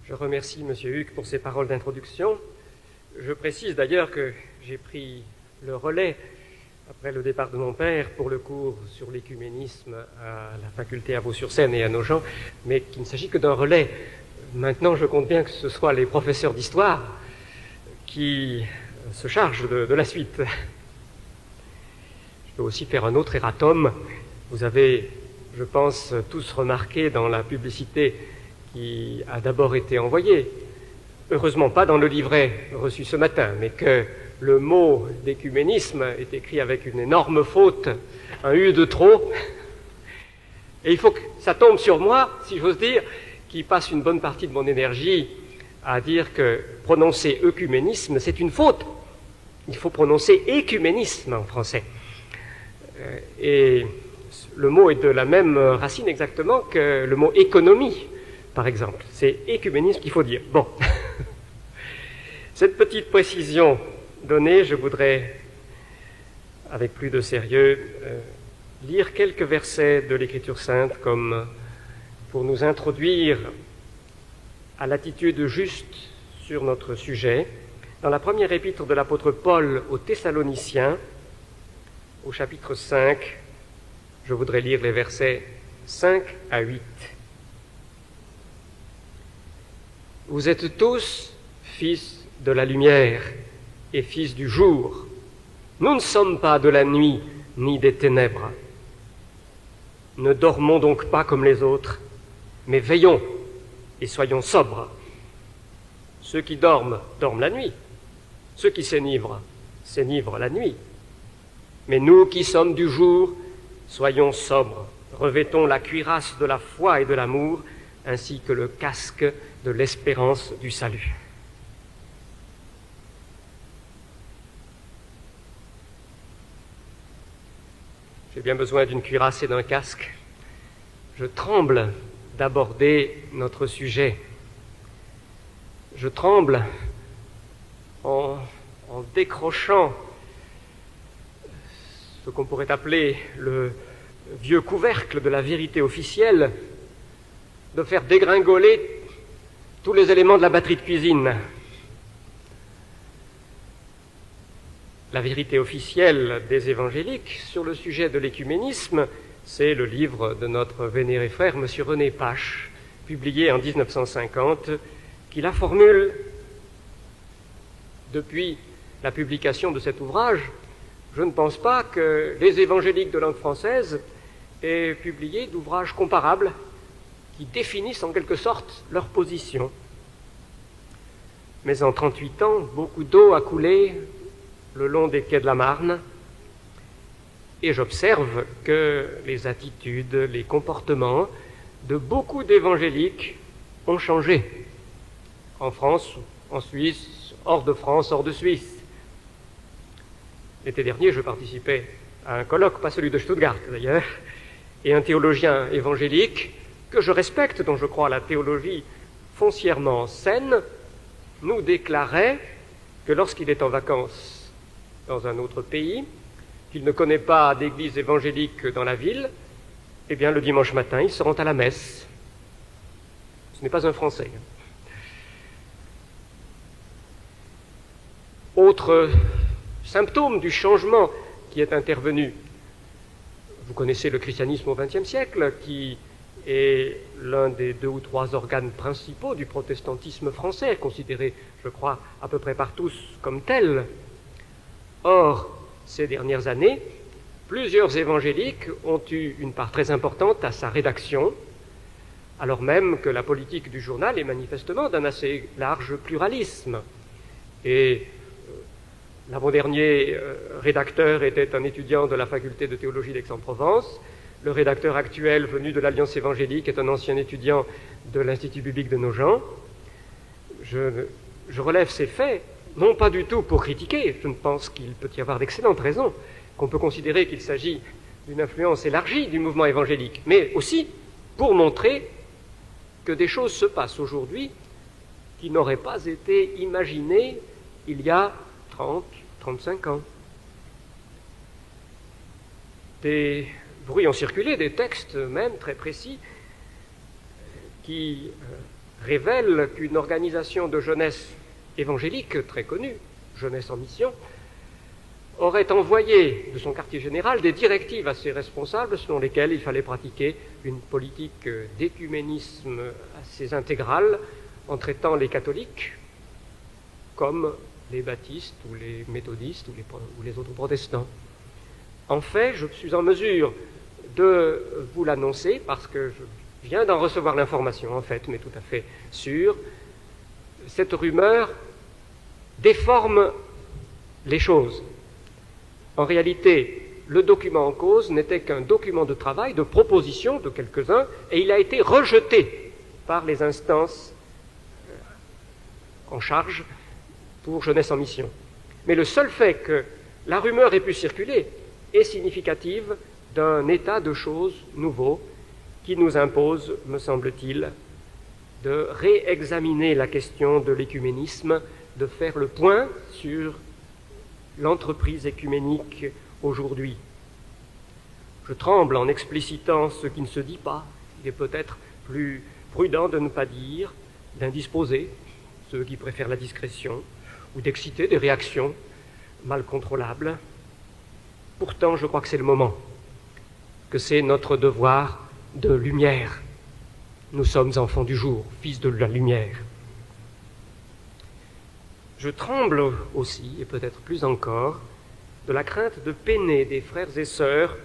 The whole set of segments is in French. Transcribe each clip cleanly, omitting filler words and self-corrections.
Je remercie M. Huck pour ses paroles d'introduction. Je précise d'ailleurs que j'ai pris le relais, après le départ de mon père, pour le cours sur l'écuménisme à la faculté à Vaux-sur-Seine et à Nogent, mais qu'il ne s'agit que d'un relais. Maintenant, je compte bien que ce soit les professeurs d'histoire qui se chargent de la suite. Je peux aussi faire un autre erratum. Vous avez, je pense, tous remarqué dans la publicité qui a d'abord été envoyée, heureusement pas dans le livret reçu ce matin, mais que le mot d'écuménisme est écrit avec une énorme faute, un U de trop, et il faut que ça tombe sur moi, si j'ose dire, qui passe une bonne partie de mon énergie à dire que prononcer œcuménisme, c'est une faute. Il faut prononcer écuménisme en français. Et le mot est de la même racine exactement que le mot économie, par exemple. C'est écuménisme qu'il faut dire. Bon. Cette petite précision donnée, je voudrais, avec plus de sérieux, lire quelques versets de l'Écriture sainte comme pour nous introduire à l'attitude juste sur notre sujet. Dans la première épître de l'apôtre Paul aux Thessaloniciens, au chapitre 5, je voudrais lire les versets 5 à 8. Vous êtes tous fils de la lumière et fils du jour. Nous ne sommes pas de la nuit ni des ténèbres. Ne dormons donc pas comme les autres, mais veillons et soyons sobres. Ceux qui dorment, dorment la nuit. Ceux qui s'enivrent, s'enivrent la nuit. Mais nous qui sommes du jour, soyons sobres, revêtons la cuirasse de la foi et de l'amour, ainsi que le casque de l'espérance du salut. J'ai bien besoin d'une cuirasse et d'un casque. Je tremble d'aborder notre sujet. Je tremble en décrochant ce qu'on pourrait appeler le vieux couvercle de la vérité officielle, de faire dégringoler tous les éléments de la batterie de cuisine. La vérité officielle des évangéliques sur le sujet de l'écuménisme, c'est le livre de notre vénéré frère, M. René Pache, publié en 1950, qui la formule depuis la publication de cet ouvrage. Je ne pense pas que les évangéliques de langue française aient publié d'ouvrages comparables qui définissent en quelque sorte leur position. Mais en 38 ans, beaucoup d'eau a coulé le long des quais de la Marne, et j'observe que les attitudes, les comportements de beaucoup d'évangéliques ont changé. En France, en Suisse, hors de France, hors de Suisse. L'été dernier, je participais à un colloque, pas celui de Stuttgart d'ailleurs, et un théologien évangélique que je respecte, dont je crois la théologie foncièrement saine, nous déclarait que lorsqu'il est en vacances dans un autre pays, qu'il ne connaît pas d'église évangélique dans la ville, eh bien le dimanche matin, il se rend à la messe. Ce n'est pas un Français. Autre symptôme du changement qui est intervenu. Vous connaissez le christianisme au XXe siècle, qui est l'un des 2 ou 3 organes principaux du protestantisme français, considéré, je crois, à peu près par tous comme tel. Or, ces dernières années, plusieurs évangéliques ont eu une part très importante à sa rédaction, alors même que la politique du journal est manifestement d'un assez large pluralisme. Et l'avant-dernier rédacteur était un étudiant de la faculté de théologie d'Aix-en-Provence. Le rédacteur actuel, venu de l'Alliance évangélique, est un ancien étudiant de l'Institut biblique de Nogent. Je relève ces faits, non pas du tout pour critiquer, je ne pense qu'il peut y avoir d'excellentes raisons, qu'on peut considérer qu'il s'agit d'une influence élargie du mouvement évangélique, mais aussi pour montrer que des choses se passent aujourd'hui qui n'auraient pas été imaginées il y a 30, 35 ans. Des bruits ont circulé, des textes même très précis, qui révèle qu'une organisation de jeunesse évangélique très connue, Jeunesse en Mission, aurait envoyé de son quartier général des directives à ses responsables selon lesquelles il fallait pratiquer une politique d'écuménisme assez intégrale en traitant les catholiques comme les baptistes ou les méthodistes ou les autres protestants. En fait, je suis en mesure de vous l'annoncer parce que je viens d'en recevoir l'information, en fait, mais tout à fait sûre. Cette rumeur déforme les choses. En réalité, le document en cause n'était qu'un document de travail, de proposition de quelques-uns, et il a été rejeté par les instances en charge pour Jeunesse en Mission. Mais le seul fait que la rumeur ait pu circuler est significative d'un état de choses nouveau qui nous impose, me semble-t-il, de réexaminer la question de l'écuménisme, de faire le point sur l'entreprise écuménique aujourd'hui. Je tremble en explicitant ce qui ne se dit pas. Il est peut-être plus prudent de ne pas dire, d'indisposer ceux qui préfèrent la discrétion, ou d'exciter des réactions mal contrôlables. Pourtant, je crois que c'est le moment, que c'est notre devoir de lumière. Nous sommes enfants du jour, fils de la lumière. Je tremble aussi, et peut-être plus encore, de la crainte de peiner des frères et sœurs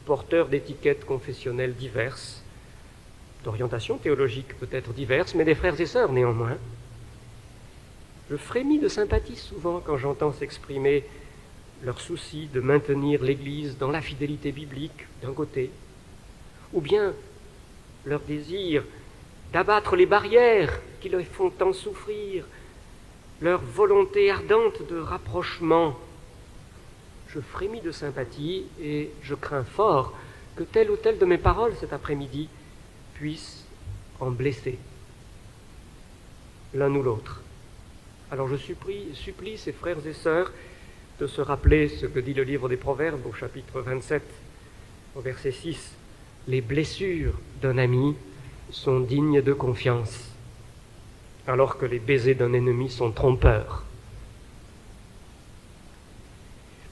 porteurs d'étiquettes confessionnelles diverses, d'orientation théologique peut-être diverses, mais des frères et sœurs néanmoins. Je frémis de sympathie souvent quand j'entends s'exprimer leur souci de maintenir l'Église dans la fidélité biblique d'un côté, ou bien leur désir d'abattre les barrières qui les font tant souffrir, leur volonté ardente de rapprochement. Je frémis de sympathie et je crains fort que telle ou telle de mes paroles cet après-midi puisse en blesser l'un ou l'autre. Alors je supplie ces frères et sœurs de se rappeler ce que dit le livre des Proverbes au chapitre 27, au verset 6. Les blessures d'un ami sont dignes de confiance, alors que les baisers d'un ennemi sont trompeurs.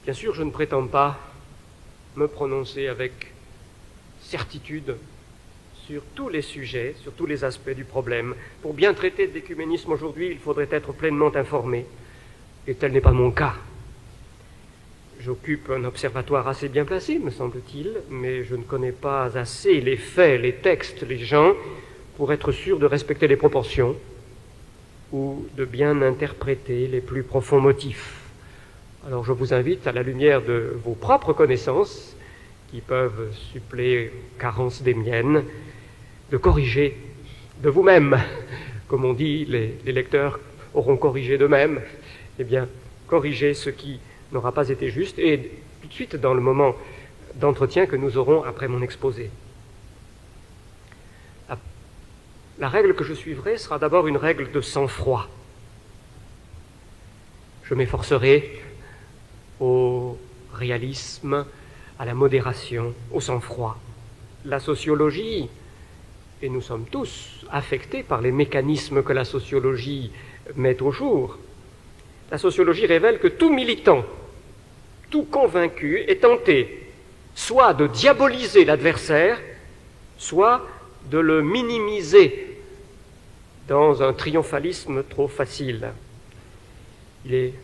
Bien sûr, je ne prétends pas me prononcer avec certitude sur tous les sujets, sur tous les aspects du problème. Pour bien traiter de l'écuménisme aujourd'hui, il faudrait être pleinement informé, et tel n'est pas mon cas. J'occupe un observatoire assez bien placé, me semble-t-il, mais je ne connais pas assez les faits, les textes, les gens, pour être sûr de respecter les proportions ou de bien interpréter les plus profonds motifs. Alors je vous invite, à la lumière de vos propres connaissances, qui peuvent suppléer aux carences des miennes, de corriger de vous-même. Comme on dit, les lecteurs auront corrigé d'eux-mêmes. Eh bien, corrigez ce qui n'aura pas été juste, et tout de suite dans le moment d'entretien que nous aurons après mon exposé. La règle que je suivrai sera d'abord une règle de sang-froid. Je m'efforcerai au réalisme, à la modération, au sang-froid. La sociologie, et nous sommes tous affectés par les mécanismes que la sociologie met au jour, la sociologie révèle que tout militant, tout convaincu est tenté soit de diaboliser l'adversaire, soit de le minimiser dans un triomphalisme trop facile. Il est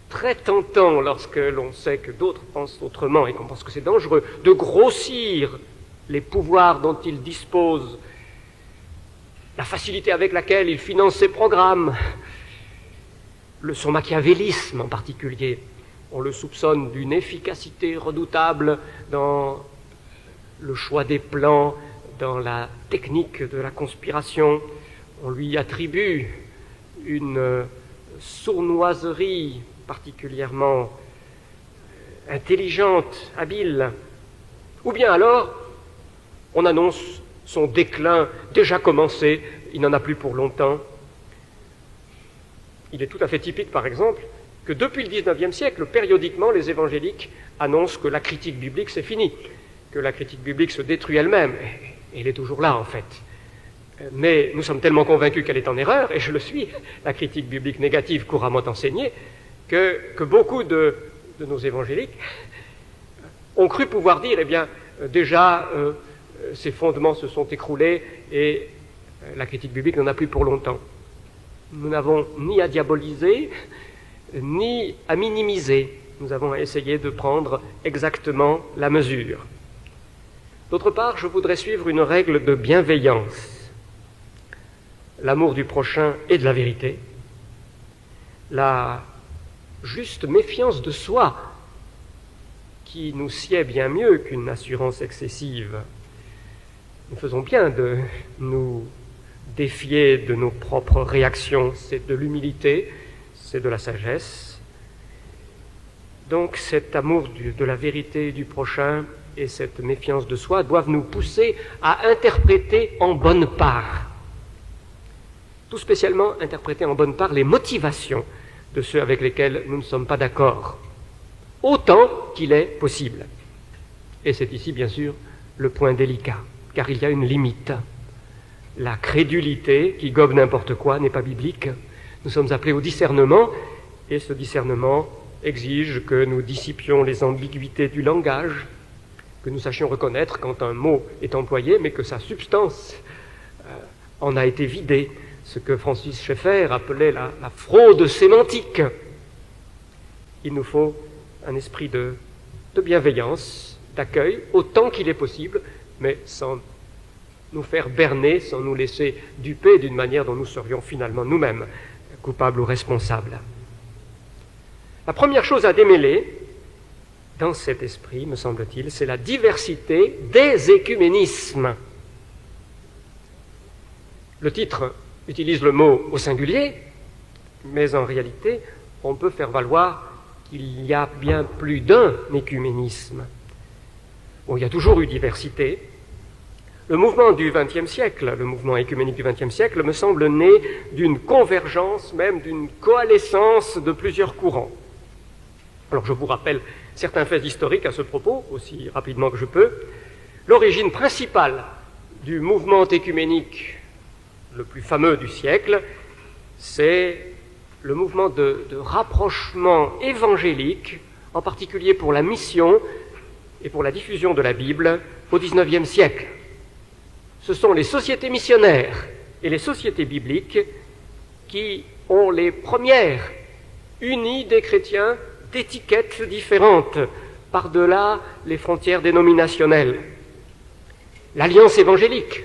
très tentant, lorsque l'on sait que d'autres pensent autrement et qu'on pense que c'est dangereux, de grossir les pouvoirs dont il dispose, la facilité avec laquelle il finance ses programmes, son machiavélisme en particulier. On le soupçonne d'une efficacité redoutable dans le choix des plans, dans la technique de la conspiration. On lui attribue une sournoiserie particulièrement intelligente, habile. Ou bien alors, on annonce son déclin déjà commencé, il n'en a plus pour longtemps. Il est tout à fait typique, par exemple, que depuis le XIXe siècle, périodiquement, les évangéliques annoncent que la critique biblique, c'est fini, que la critique biblique se détruit elle-même. Et elle est toujours là, en fait. Mais nous sommes tellement convaincus qu'elle est en erreur, et je le suis, la critique biblique négative couramment enseignée, que beaucoup de nos évangéliques ont cru pouvoir dire, eh bien, déjà, ces fondements se sont écroulés et la critique biblique n'en a plus pour longtemps. Nous n'avons ni à diaboliser, ni à minimiser. Nous avons essayé de prendre exactement la mesure. D'autre part, je voudrais suivre une règle de bienveillance. L'amour du prochain et de la vérité. La juste méfiance de soi, qui nous sied bien mieux qu'une assurance excessive. Nous faisons bien de nous défier de nos propres réactions. C'est de l'humilité, c'est de la sagesse. Donc cet amour de la vérité du prochain et cette méfiance de soi doivent nous pousser à interpréter en bonne part, tout spécialement interpréter en bonne part les motivations de ceux avec lesquels nous ne sommes pas d'accord, autant qu'il est possible. Et c'est ici, bien sûr, le point délicat, car il y a une limite. La crédulité qui gobe n'importe quoi n'est pas biblique. Nous sommes appelés au discernement, et ce discernement exige que nous dissipions les ambiguïtés du langage, que nous sachions reconnaître quand un mot est employé, mais que sa substance en a été vidée, ce que Francis Schaeffer appelait la fraude sémantique. Il nous faut un esprit de bienveillance, d'accueil, autant qu'il est possible, mais sans nous faire berner, sans nous laisser duper d'une manière dont nous serions finalement nous-mêmes coupables ou responsables. La première chose à démêler dans cet esprit, me semble-t-il, c'est la diversité des écuménismes. Le titre utilise le mot au singulier, mais en réalité, on peut faire valoir qu'il y a bien plus d'un écuménisme. Bon, il y a toujours eu diversité. Le mouvement du XXe siècle, le mouvement écuménique du XXe siècle, me semble né d'une convergence, même d'une coalescence de plusieurs courants. Alors je vous rappelle certains faits historiques à ce propos, aussi rapidement que je peux. L'origine principale du mouvement écuménique le plus fameux du siècle, c'est le mouvement de rapprochement évangélique, en particulier pour la mission et pour la diffusion de la Bible au XIXe siècle. Ce sont les sociétés missionnaires et les sociétés bibliques qui ont les premières unies des chrétiens d'étiquettes différentes par-delà les frontières dénominationnelles. L'Alliance évangélique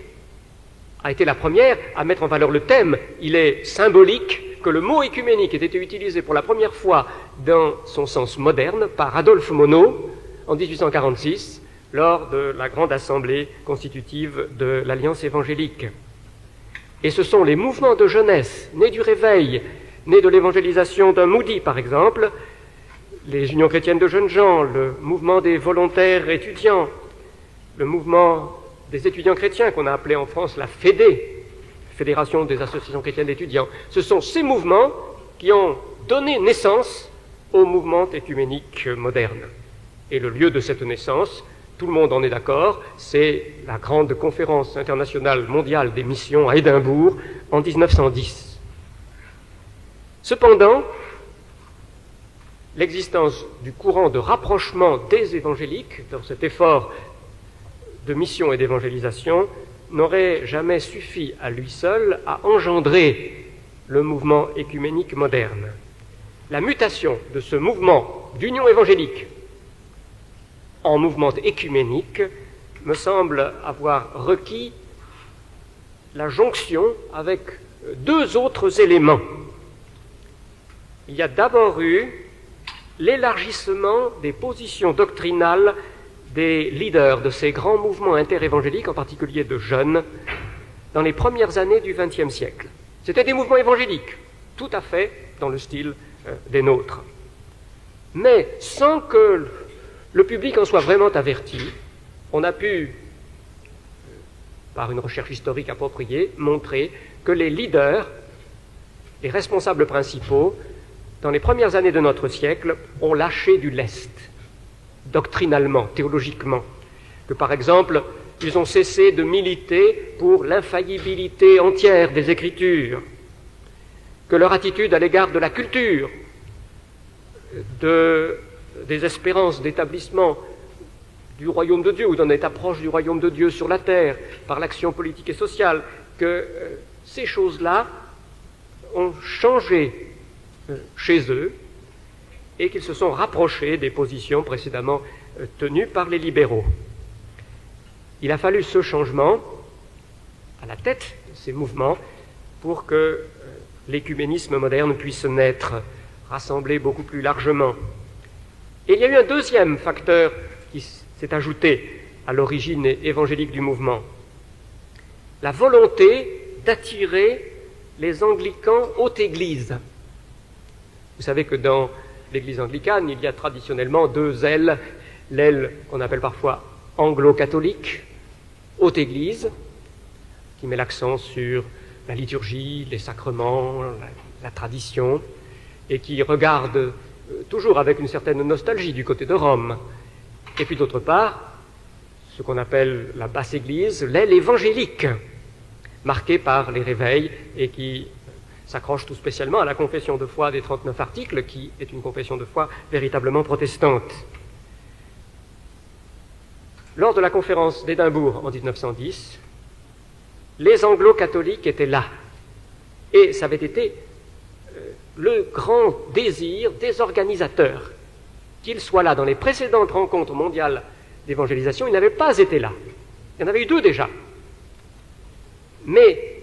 a été la première à mettre en valeur le thème. Il est symbolique que le mot écuménique ait été utilisé pour la première fois dans son sens moderne par Adolphe Monod en 1846 lors de la grande assemblée constitutive de l'Alliance évangélique. Et ce sont les mouvements de jeunesse, nés du réveil, nés de l'évangélisation d'un Moody par exemple, les unions chrétiennes de jeunes gens, le mouvement des volontaires étudiants, le mouvement des étudiants chrétiens qu'on a appelé en France la FEDE, Fédération des associations chrétiennes d'étudiants. Ce sont ces mouvements qui ont donné naissance au mouvement écuménique moderne. Et le lieu de cette naissance, tout le monde en est d'accord, c'est la grande conférence internationale mondiale des missions à Édimbourg en 1910. Cependant, l'existence du courant de rapprochement des évangéliques dans cet effort de mission et d'évangélisation n'aurait jamais suffi à lui seul à engendrer le mouvement écuménique moderne. La mutation de ce mouvement d'union évangélique en mouvement écuménique me semble avoir requis la jonction avec deux autres éléments. Il y a d'abord eu l'élargissement des positions doctrinales des leaders de ces grands mouvements interévangéliques, en particulier de jeunes, dans les premières années du XXe siècle. C'était des mouvements évangéliques, tout à fait dans le style des nôtres. Mais sans que le public en soit vraiment averti, on a pu, par une recherche historique appropriée, montrer que les leaders, les responsables principaux, dans les premières années de notre siècle, ont lâché du lest, doctrinalement, théologiquement. Que par exemple, ils ont cessé de militer pour l'infaillibilité entière des Écritures, que leur attitude à l'égard de la culture, des espérances d'établissement du royaume de Dieu, ou d'un état proche du royaume de Dieu sur la terre, par l'action politique et sociale, que ces choses-là ont changé chez eux et qu'ils se sont rapprochés des positions précédemment tenues par les libéraux. Il a fallu ce changement à la tête de ces mouvements pour que l'écuménisme moderne puisse naître, rassemblé beaucoup plus largement. Et il y a eu un deuxième facteur qui s'est ajouté à l'origine évangélique du mouvement, la volonté d'attirer les anglicans haute Église. Vous savez que dans l'Église anglicane, il y a traditionnellement deux ailes, l'aile qu'on appelle parfois anglo-catholique, haute Église, qui met l'accent sur la liturgie, les sacrements, la tradition, et qui regarde toujours avec une certaine nostalgie du côté de Rome. Et puis d'autre part, ce qu'on appelle la basse Église, l'aile évangélique, marquée par les réveils et qui s'accroche tout spécialement à la confession de foi des 39 articles, qui est une confession de foi véritablement protestante. Lors de la conférence d'Édimbourg en 1910, les anglo-catholiques étaient là. Et ça avait été le grand désir des organisateurs. Qu'ils soient là dans les précédentes rencontres mondiales d'évangélisation, ils n'avaient pas été là. Il y en avait eu deux déjà. Mais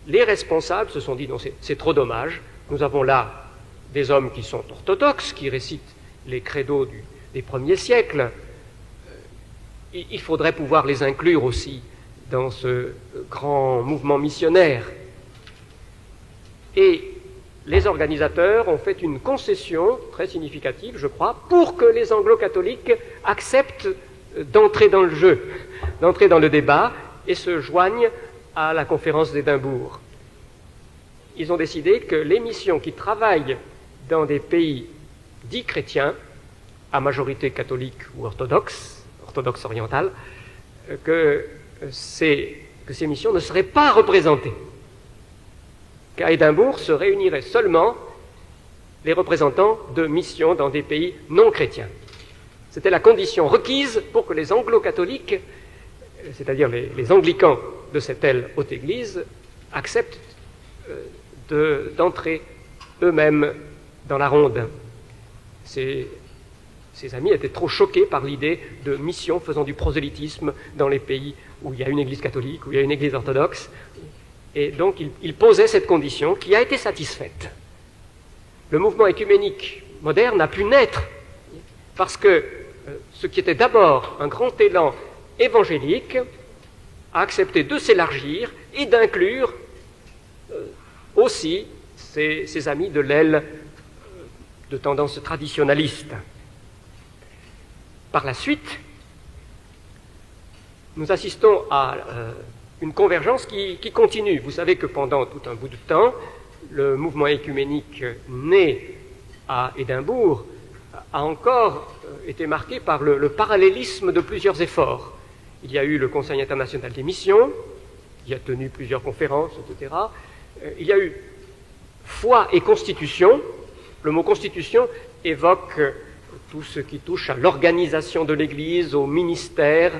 les responsables se sont dit, non, c'est trop dommage, nous avons là des hommes qui sont orthodoxes, qui récitent les credos des premiers siècles, il faudrait pouvoir les inclure aussi dans ce grand mouvement missionnaire. Et les organisateurs ont fait une concession très significative, je crois, pour que les anglo-catholiques acceptent d'entrer dans le jeu, d'entrer dans le débat et se joignent à la conférence d'Édimbourg. Ils ont décidé que les missions qui travaillent dans des pays dits chrétiens, à majorité catholique ou orthodoxe orientale, que ces missions ne seraient pas représentées. Qu'à Édimbourg se réuniraient seulement les représentants de missions dans des pays non chrétiens. C'était la condition requise pour que les anglo-catholiques, c'est-à-dire les anglicans de cette aile haute Église, acceptent d'entrer eux-mêmes dans la ronde. Ces amis étaient trop choqués par l'idée de missions faisant du prosélytisme dans les pays où il y a une Église catholique, où il y a une Église orthodoxe, et donc ils posaient cette condition qui a été satisfaite. Le mouvement écuménique moderne a pu naître parce que ce qui était d'abord un grand élan évangélique a accepté de s'élargir et d'inclure aussi ses amis de l'aile de tendance traditionnaliste. Par la suite, nous assistons à une convergence qui continue. Vous savez que pendant tout un bout de temps, le mouvement écuménique né à Édimbourg a encore été marqué par le parallélisme de plusieurs efforts. Il y a eu le Conseil international des missions, qui a tenu plusieurs conférences, etc. Il y a eu foi et constitution. Le mot constitution évoque tout ce qui touche à l'organisation de l'Église, au ministère,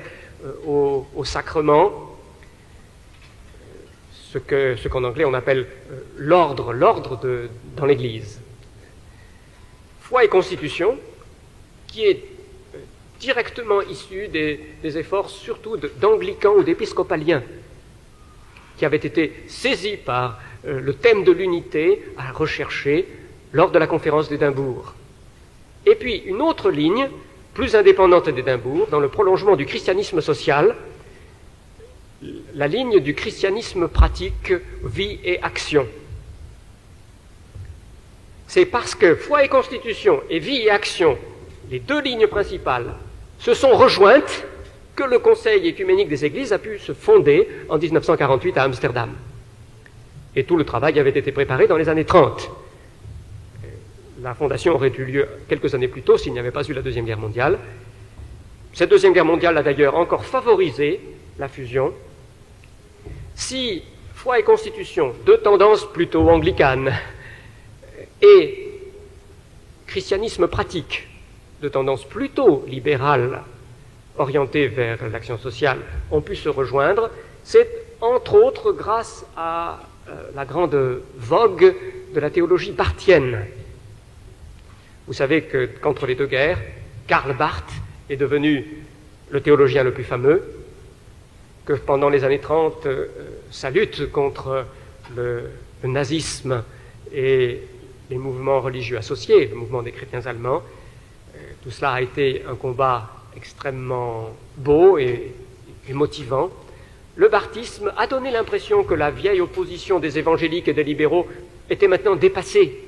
au sacrement, ce qu'en anglais on appelle l'ordre dans l'Église. Foi et constitution, qui est directement issu des efforts surtout d'anglicans ou d'épiscopaliens, qui avaient été saisis par le thème de l'unité à rechercher lors de la conférence d'Édimbourg. Et puis une autre ligne, plus indépendante d'Édimbourg, dans le prolongement du christianisme social, la ligne du christianisme pratique, vie et action. C'est parce que foi et constitution et vie et action, les deux lignes principales, se sont rejointes que le Conseil écuménique des Églises a pu se fonder en 1948 à Amsterdam. Et tout le travail avait été préparé dans les années 30. La fondation aurait eu lieu quelques années plus tôt s'il n'y avait pas eu la Deuxième Guerre mondiale. Cette Deuxième Guerre mondiale a d'ailleurs encore favorisé la fusion. Si foi et constitution, deux tendances plutôt anglicanes, et christianisme pratique, de tendance plutôt libérale, orientée vers l'action sociale, ont pu se rejoindre, c'est entre autres grâce à la grande vogue de la théologie barthienne. Vous savez qu'entre les deux guerres, Karl Barth est devenu le théologien le plus fameux, que pendant les années 30, sa lutte contre le nazisme et les mouvements religieux associés, le mouvement des chrétiens allemands, tout cela a été un combat extrêmement beau et motivant. Le barthisme a donné l'impression que la vieille opposition des évangéliques et des libéraux était maintenant dépassée,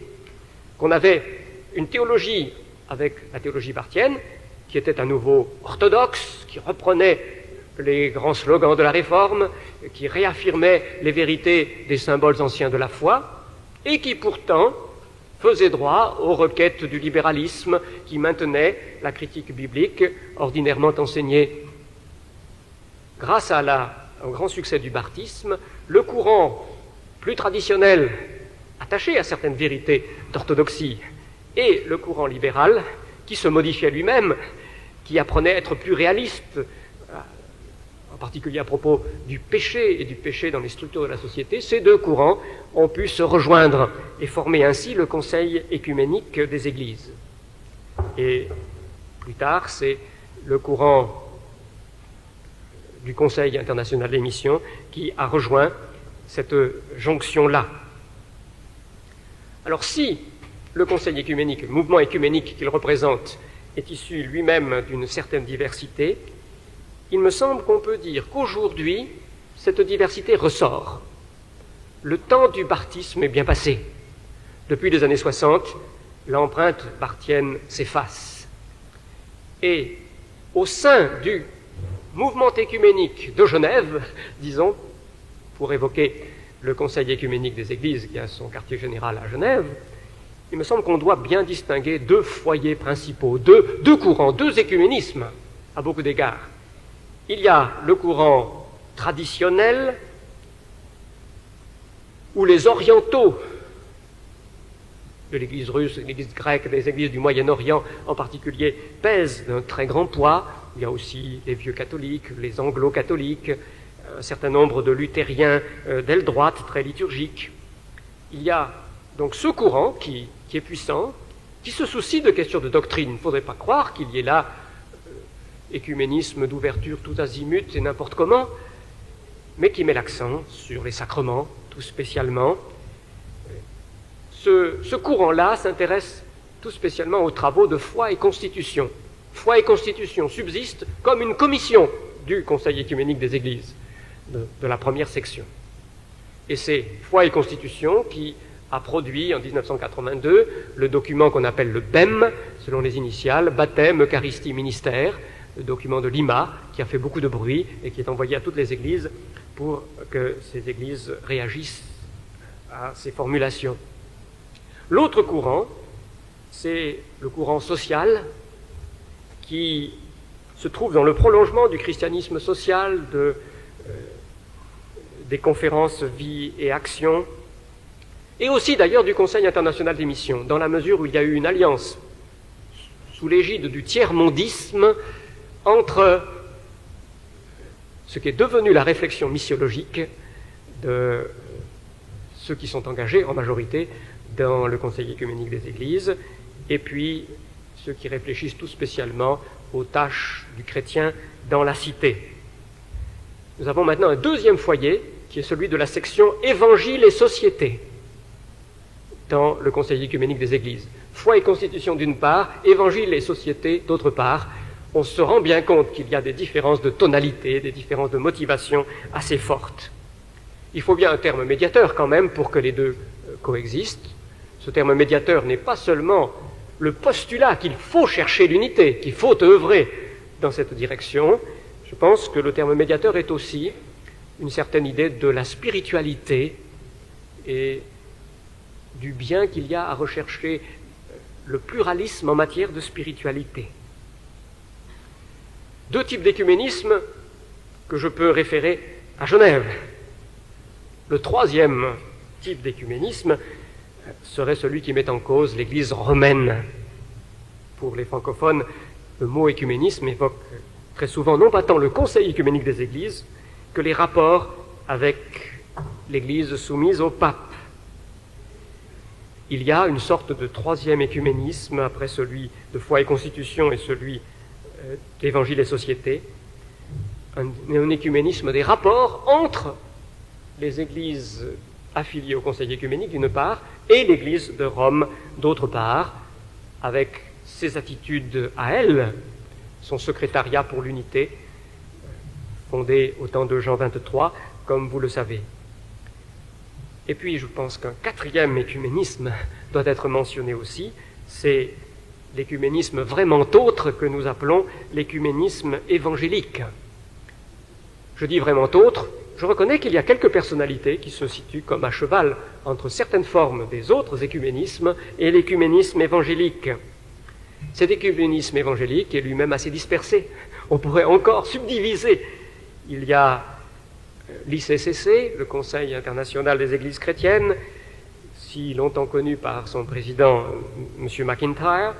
qu'on avait une théologie avec la théologie barthienne, qui était à nouveau orthodoxe, qui reprenait les grands slogans de la Réforme, qui réaffirmait les vérités des symboles anciens de la foi, et qui pourtant faisait droit aux requêtes du libéralisme qui maintenait la critique biblique ordinairement enseignée. Grâce au grand succès du barthisme, le courant plus traditionnel, attaché à certaines vérités d'orthodoxie, et le courant libéral, qui se modifiait lui-même, qui apprenait à être plus réaliste, en particulier à propos du péché et du péché dans les structures de la société, ces deux courants ont pu se rejoindre et former ainsi le Conseil écuménique des Églises. Et plus tard, c'est le courant du Conseil international des missions qui a rejoint cette jonction-là. Alors si le Conseil écuménique, le mouvement écuménique qu'il représente, est issu lui-même d'une certaine diversité, il me semble qu'on peut dire qu'aujourd'hui, cette diversité ressort. Le temps du barthisme est bien passé. Depuis les années 60, l'empreinte barthienne s'efface. Et au sein du mouvement écuménique de Genève, disons, pour évoquer le Conseil écuménique des Églises qui a son quartier général à Genève, il me semble qu'on doit bien distinguer deux foyers principaux, deux courants, deux écuménismes à beaucoup d'égards. Il y a le courant traditionnel où les orientaux de l'Église russe, de l'Église grecque, des églises du Moyen-Orient en particulier, pèsent d'un très grand poids. Il y a aussi les vieux catholiques, les anglo-catholiques, un certain nombre de luthériens d'aile droite, très liturgiques. Il y a donc ce courant qui est puissant, qui se soucie de questions de doctrine. Il ne faudrait pas croire qu'il y ait là écuménisme d'ouverture tout azimut et n'importe comment, mais qui met l'accent sur les sacrements, tout spécialement. Ce courant-là s'intéresse tout spécialement aux travaux de foi et constitution. Foi et constitution subsistent comme une commission du Conseil écuménique des Églises, de la première section. Et c'est foi et constitution qui a produit en 1982 le document qu'on appelle le BEM, selon les initiales, Baptême, Eucharistie, Ministère, le document de Lima, qui a fait beaucoup de bruit et qui est envoyé à toutes les églises pour que ces églises réagissent à ces formulations. L'autre courant, c'est le courant social qui se trouve dans le prolongement du christianisme social, des conférences Vie et Action, et aussi d'ailleurs du Conseil international des missions, dans la mesure où il y a eu une alliance sous l'égide du tiers-mondisme entre ce qui est devenu la réflexion missiologique de ceux qui sont engagés en majorité dans le Conseil écuménique des Églises, et puis ceux qui réfléchissent tout spécialement aux tâches du chrétien dans la cité. Nous avons maintenant un deuxième foyer, qui est celui de la section Évangile et société dans le Conseil écuménique des Églises. Foi et constitution d'une part, Évangile et société d'autre part. On se rend bien compte qu'il y a des différences de tonalité, des différences de motivation assez fortes. Il faut bien un terme médiateur quand même pour que les deux coexistent. Ce terme médiateur n'est pas seulement le postulat qu'il faut chercher l'unité, qu'il faut œuvrer dans cette direction. Je pense que le terme médiateur est aussi une certaine idée de la spiritualité et du bien qu'il y a à rechercher le pluralisme en matière de spiritualité. deux types d'écuménisme que je peux référer à Genève. Le troisième type d'écuménisme serait celui qui met en cause l'Église romaine. Pour les francophones, le mot écuménisme évoque très souvent non pas tant le Conseil écuménique des Églises que les rapports avec l'Église soumise au pape. Il y a une sorte de troisième écuménisme après celui de foi et constitution et celui d'Évangile et société, un écuménisme des rapports entre les églises affiliées au Conseil écuménique d'une part et l'Église de Rome d'autre part, avec ses attitudes à elle, son secrétariat pour l'unité, fondé au temps de Jean XXIII, comme vous le savez. Et puis je pense qu'un quatrième écuménisme doit être mentionné aussi, c'est l'écuménisme vraiment autre que nous appelons l'écuménisme évangélique. Je dis vraiment autre, je reconnais qu'il y a quelques personnalités qui se situent comme à cheval entre certaines formes des autres écuménismes et l'écuménisme évangélique. Cet écuménisme évangélique est lui-même assez dispersé. On pourrait encore subdiviser. Il y a l'ICCC, le Conseil international des églises chrétiennes, si longtemps connu par son président, M. McIntyre.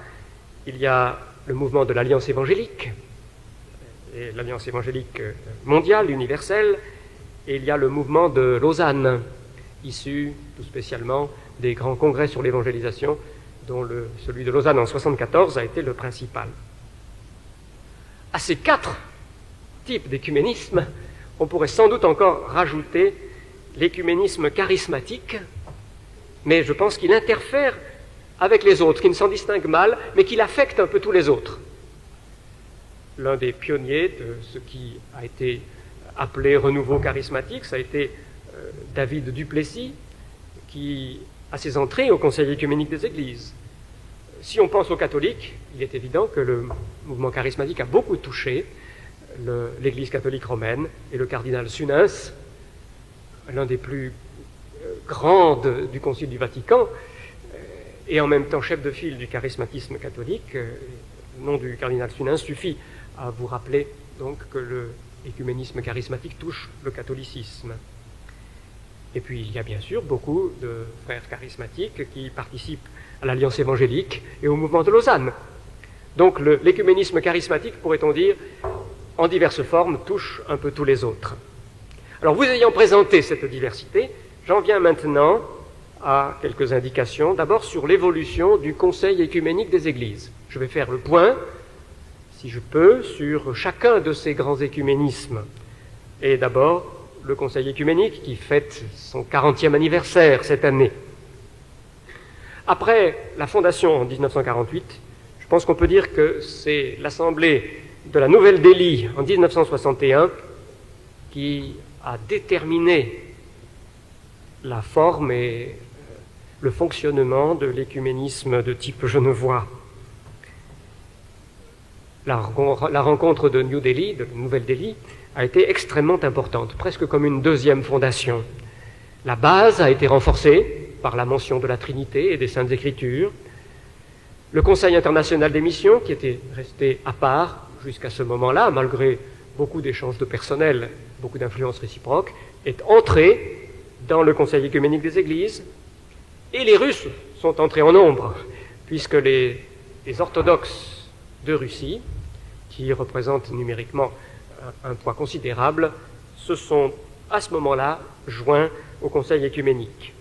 Il y a le mouvement de l'Alliance évangélique, et l'Alliance évangélique mondiale, universelle, et il y a le mouvement de Lausanne, issu tout spécialement des grands congrès sur l'évangélisation, dont celui de Lausanne en 1974 a été le principal. À ces quatre types d'écuménisme, on pourrait sans doute encore rajouter l'écuménisme charismatique, mais je pense qu'il interfère avec les autres, qui ne s'en distingue mal, mais qu'il affecte un peu tous les autres. L'un des pionniers de ce qui a été appelé renouveau charismatique, ça a été David Duplessis, qui a ses entrées au Conseil écuménique des Églises. Si on pense aux catholiques, il est évident que le mouvement charismatique a beaucoup touché l'Église catholique romaine et le cardinal Sunens, l'un des plus grands du Concile du Vatican, et en même temps chef de file du charismatisme catholique. Le nom du cardinal Sunens suffit à vous rappeler donc que l'écuménisme charismatique touche le catholicisme. Et puis il y a bien sûr beaucoup de frères charismatiques qui participent à l'Alliance évangélique et au mouvement de Lausanne. Donc l'écuménisme charismatique, pourrait-on dire, en diverses formes, touche un peu tous les autres. Alors vous ayant présenté cette diversité, j'en viens maintenant à quelques indications, d'abord sur l'évolution du Conseil écuménique des Églises. Je vais faire le point, si je peux, sur chacun de ces grands écuménismes. Et d'abord, le Conseil écuménique qui fête son 40e anniversaire cette année. Après la fondation en 1948, je pense qu'on peut dire que c'est l'Assemblée de la Nouvelle-Delhi en 1961 qui a déterminé la forme et le fonctionnement de l'écuménisme de type genevois. La rencontre de New Delhi, de Nouvelle-Delhi, a été extrêmement importante, presque comme une deuxième fondation. La base a été renforcée par la mention de la Trinité et des Saintes Écritures. Le Conseil international des missions, qui était resté à part jusqu'à ce moment-là, malgré beaucoup d'échanges de personnel, beaucoup d'influences réciproques, est entré dans le Conseil écuménique des Églises, et les Russes sont entrés en nombre, puisque les orthodoxes de Russie, qui représentent numériquement un poids considérable, se sont à ce moment-là joints au Conseil écuménique.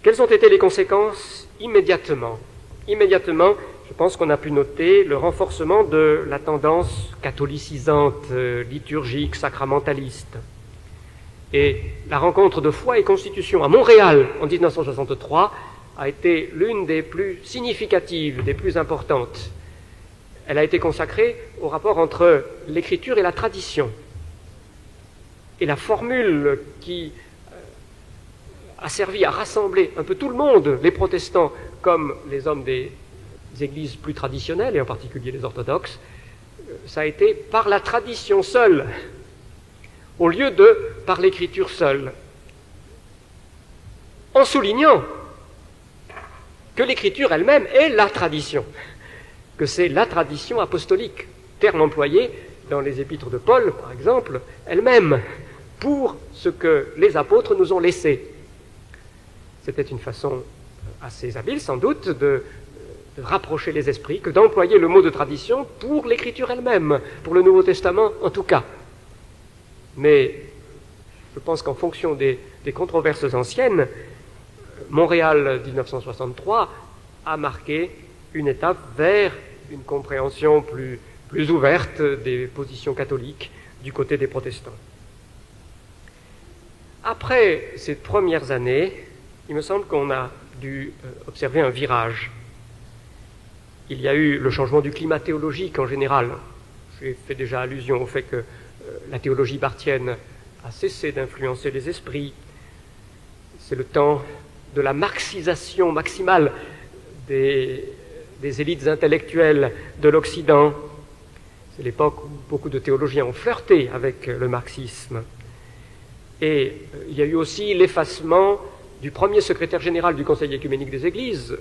Quelles ont été les conséquences immédiatement? Immédiatement, je pense qu'on a pu noter le renforcement de la tendance catholicisante, liturgique, sacramentaliste. Et la rencontre de foi et constitution à Montréal en 1963 a été l'une des plus significatives, des plus importantes. Elle a été consacrée au rapport entre l'écriture et la tradition. Et la formule qui a servi à rassembler un peu tout le monde, les protestants comme les hommes des églises plus traditionnelles, et en particulier les orthodoxes, ça a été par la tradition seule, au lieu de par l'écriture seule, en soulignant que l'écriture elle-même est la tradition, que c'est la tradition apostolique. terme employé dans les épîtres de Paul, par exemple, elles-mêmes, pour ce que les apôtres nous ont laissé. C'était une façon assez habile, sans doute, de rapprocher les esprits que d'employer le mot de tradition pour l'écriture elle-même, pour le Nouveau Testament en tout cas. Mais je pense qu'en fonction des controverses anciennes, Montréal 1963 a marqué une étape vers une compréhension plus ouverte des positions catholiques du côté des protestants. Après ces premières années, il me semble qu'on a dû observer un virage. Il y a eu le changement du climat théologique en général. J'ai fait déjà allusion au fait que la théologie barthienne a cessé d'influencer les esprits. C'est le temps de la marxisation maximale des élites intellectuelles de l'Occident. C'est l'époque où beaucoup de théologiens ont flirté avec le marxisme. Et il y a eu aussi l'effacement du premier secrétaire général du Conseil œcuménique des Églises,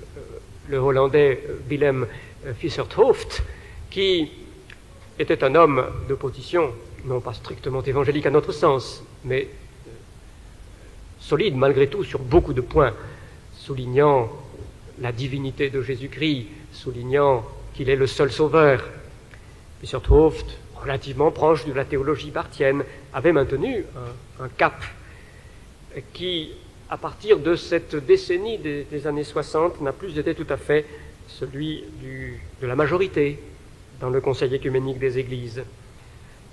le Hollandais Willem Visser-'t-Hooft, qui était un homme d'opposition, non pas strictement évangélique à notre sens, mais solide malgré tout sur beaucoup de points, soulignant la divinité de Jésus-Christ, soulignant qu'il est le seul sauveur. Visser-'t-Hooft, relativement proche de la théologie barthienne, avait maintenu un cap qui, à partir de cette décennie des années 60, n'a plus été tout à fait celui de la majorité dans le Conseil œcuménique des Églises.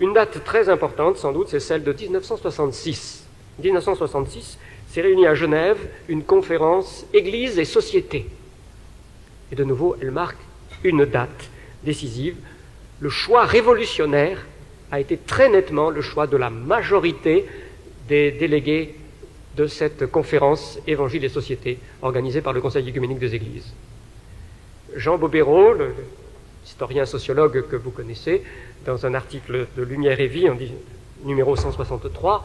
Une date très importante, sans doute, c'est celle de 1966. 1966 s'est réunie à Genève une conférence Église et société. Et de nouveau, elle marque une date décisive. Le choix révolutionnaire a été très nettement le choix de la majorité des délégués de cette conférence Évangile et Société organisée par le Conseil œcuménique des Églises. Jean Bobéro, l'historien sociologue que vous connaissez, dans un article de Lumière et Vie, numéro 163,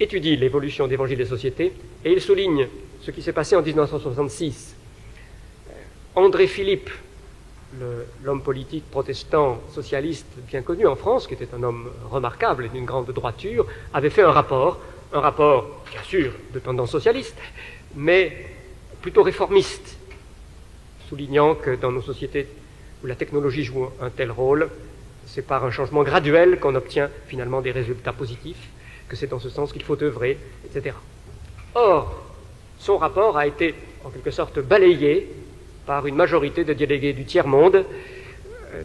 étudie l'évolution d'Évangile et Société et il souligne ce qui s'est passé en 1966. André Philippe, l'homme politique protestant socialiste bien connu en France, qui était un homme remarquable et d'une grande droiture, avait fait un rapport bien sûr de tendance socialiste, mais plutôt réformiste, soulignant que dans nos sociétés où la technologie joue un tel rôle, c'est par un changement graduel qu'on obtient finalement des résultats positifs, que c'est dans ce sens qu'il faut œuvrer, etc. Or, son rapport a été en quelque sorte balayé par une majorité de délégués du tiers-monde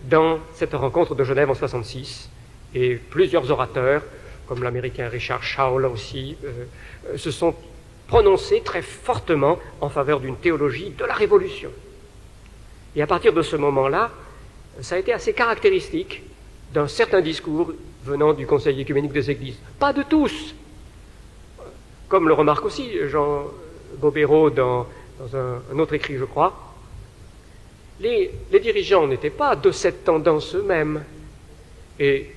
dans cette rencontre de Genève en 1966, et plusieurs orateurs, comme l'Américain Richard Schaul aussi, se sont prononcés très fortement en faveur d'une théologie de la Révolution. Et à partir de ce moment-là, ça a été assez caractéristique d'un certain discours venant du Conseil œcuménique des Églises. Pas de tous, comme le remarque aussi Jean Bobéro dans un autre écrit, je crois. Les dirigeants n'étaient pas de cette tendance eux-mêmes, et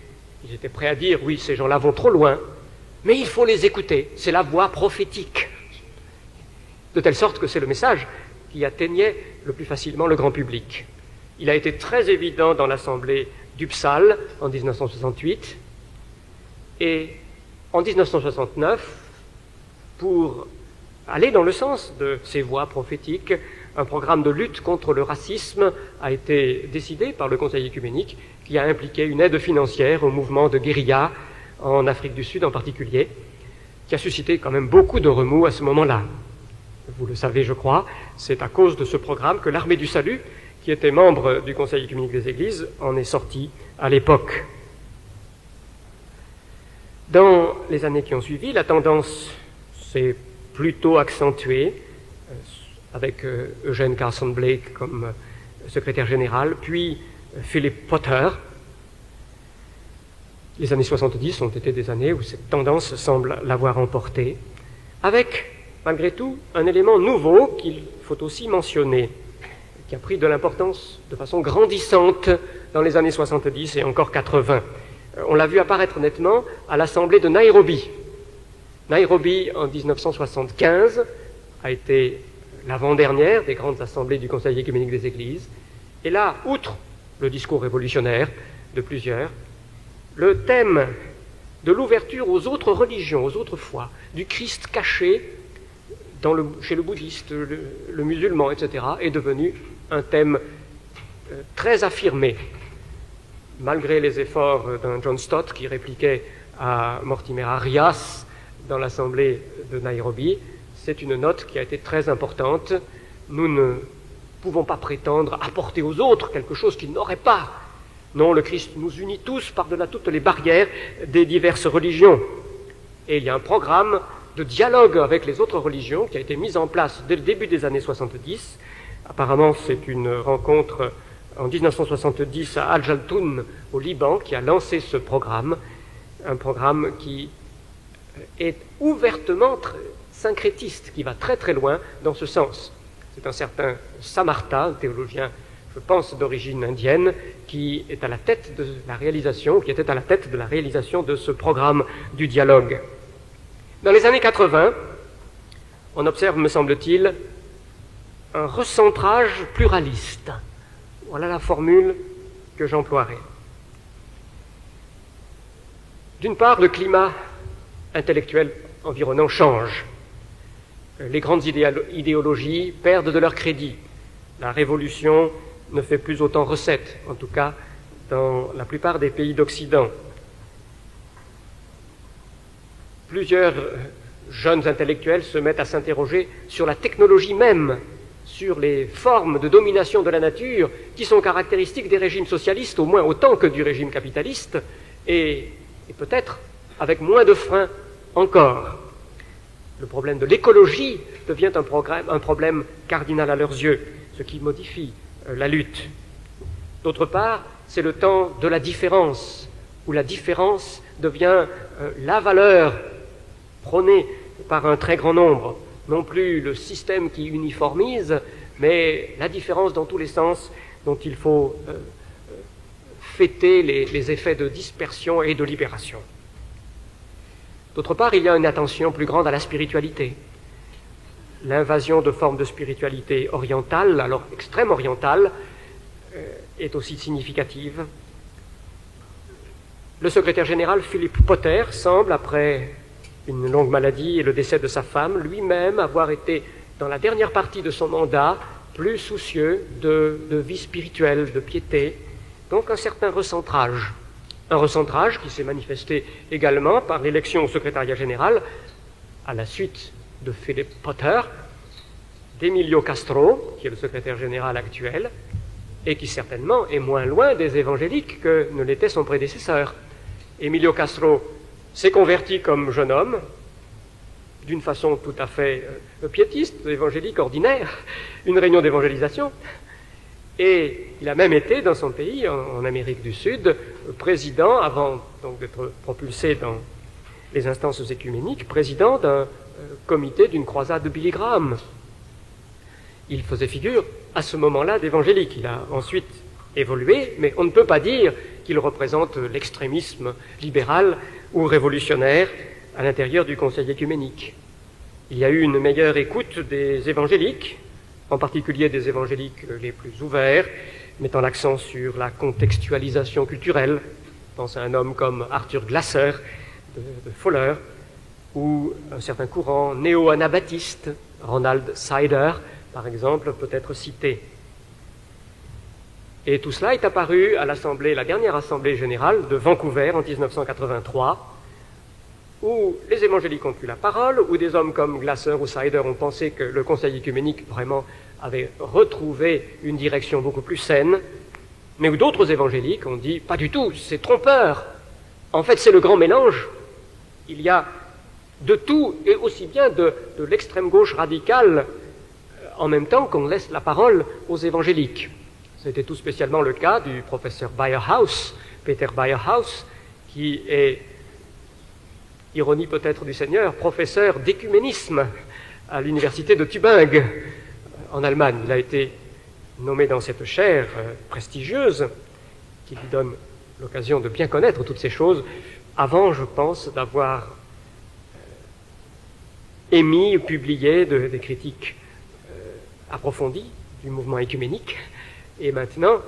ils étaient prêts à dire, oui, ces gens-là vont trop loin, mais il faut les écouter, c'est la voix prophétique. De telle sorte que c'est le message qui atteignait le plus facilement le grand public. Il a été très évident dans l'Assemblée d'Uppsal en 1968, et en 1969, pour aller dans le sens de ces voix prophétiques, un programme de lutte contre le racisme a été décidé par le Conseil œcuménique, qui a impliqué une aide financière au mouvement de guérilla en Afrique du Sud en particulier, qui a suscité quand même beaucoup de remous à ce moment-là. Vous le savez, je crois, c'est à cause de ce programme que l'Armée du Salut, qui était membre du Conseil œcuménique des Églises, en est sortie à l'époque. Dans les années qui ont suivi, la tendance s'est plutôt accentuée, avec Eugène Carson Blake comme secrétaire général, puis Philip Potter. Les années 70 ont été des années où cette tendance semble l'avoir emporté, avec, malgré tout, un élément nouveau qu'il faut aussi mentionner, qui a pris de l'importance de façon grandissante dans les années 70 et encore 80. On l'a vu apparaître nettement à l'Assemblée de Nairobi. Nairobi, en 1975, a été l'avant-dernière des grandes assemblées du Conseil œcuménique des Églises. Et là, outre le discours révolutionnaire, de plusieurs, le thème de l'ouverture aux autres religions, aux autres foi, du Christ caché chez le bouddhiste, le musulman, etc., est devenu un thème très affirmé, malgré les efforts d'un John Stott qui répliquait à Mortimer Arias dans l'assemblée de Nairobi. C'est une note qui a été très importante. Nous ne pouvons pas prétendre apporter aux autres quelque chose qu'ils n'auraient pas. Non, le Christ nous unit tous par-delà toutes les barrières des diverses religions. Et il y a un programme de dialogue avec les autres religions qui a été mis en place dès le début des années 70. Apparemment, c'est une rencontre en 1970 à Al-Jaltoun, au Liban, qui a lancé ce programme, un programme qui est ouvertement syncrétiste, qui va très très loin dans ce sens. C'est un certain Samartha, un théologien, je pense, d'origine indienne, qui est à la tête de la réalisation, qui était à la tête de la réalisation de ce programme du dialogue. Dans les années 80, on observe, me semble-t-il, un recentrage pluraliste. Voilà la formule que j'emploierai. D'une part, le climat intellectuel environnant change. Les grandes idéologies perdent de leur crédit. La révolution ne fait plus autant recette, en tout cas dans la plupart des pays d'Occident. Plusieurs jeunes intellectuels se mettent à s'interroger sur la technologie même, sur les formes de domination de la nature qui sont caractéristiques des régimes socialistes, au moins autant que du régime capitaliste, et peut-être avec moins de freins encore. Le problème de l'écologie devient un problème cardinal à leurs yeux, ce qui modifie la lutte. D'autre part, c'est le temps de la différence, où la différence devient la valeur prônée par un très grand nombre, non plus le système qui uniformise, mais la différence dans tous les sens dont il faut fêter les effets de dispersion et de libération. D'autre part, il y a une attention plus grande à la spiritualité. L'invasion de formes de spiritualité orientale, alors extrême orientale, est aussi significative. Le secrétaire général Philip Potter semble, après une longue maladie et le décès de sa femme, lui-même avoir été, dans la dernière partie de son mandat, plus soucieux de vie spirituelle, de piété, donc un certain recentrage. Un recentrage qui s'est manifesté également par l'élection au secrétariat général, à la suite de Philip Potter, d'Emilio Castro, qui est le secrétaire général actuel, et qui certainement est moins loin des évangéliques que ne l'était son prédécesseur. Emilio Castro s'est converti comme jeune homme, d'une façon tout à fait piétiste, évangélique, ordinaire, une réunion d'évangélisation, et il a même été dans son pays, en Amérique du Sud, président, avant donc d'être propulsé dans les instances écuméniques, président d'un comité d'une croisade de Billy Graham. Il faisait figure, à ce moment-là, d'évangélique. Il a ensuite évolué, mais on ne peut pas dire qu'il représente l'extrémisme libéral ou révolutionnaire à l'intérieur du Conseil écuménique. Il y a eu une meilleure écoute des évangéliques, en particulier des évangéliques les plus ouverts, mettant l'accent sur la contextualisation culturelle. Je pense à un homme comme Arthur Glasser de Fuller, ou un certain courant néo-anabaptiste, Ronald Sider, par exemple, peut être cité. Et tout cela est apparu à la dernière assemblée générale de Vancouver en 1983, où les évangéliques ont eu la parole, où des hommes comme Glasser ou Sider ont pensé que le Conseil écuménique vraiment avait retrouvé une direction beaucoup plus saine, mais où d'autres évangéliques ont dit « pas du tout, c'est trompeur, en fait c'est le grand mélange, il y a de tout, et aussi bien de l'extrême gauche radicale, en même temps qu'on laisse la parole aux évangéliques ». C'était tout spécialement le cas du professeur Bayerhaus, Peter Bayerhaus, qui est, ironie peut-être du Seigneur, professeur d'écuménisme à l'université de Tübingen, en Allemagne. Il a été nommé dans cette chaire prestigieuse, qui lui donne l'occasion de bien connaître toutes ces choses, avant, je pense, d'avoir émis ou publié des critiques approfondies du mouvement écuménique. Et maintenant,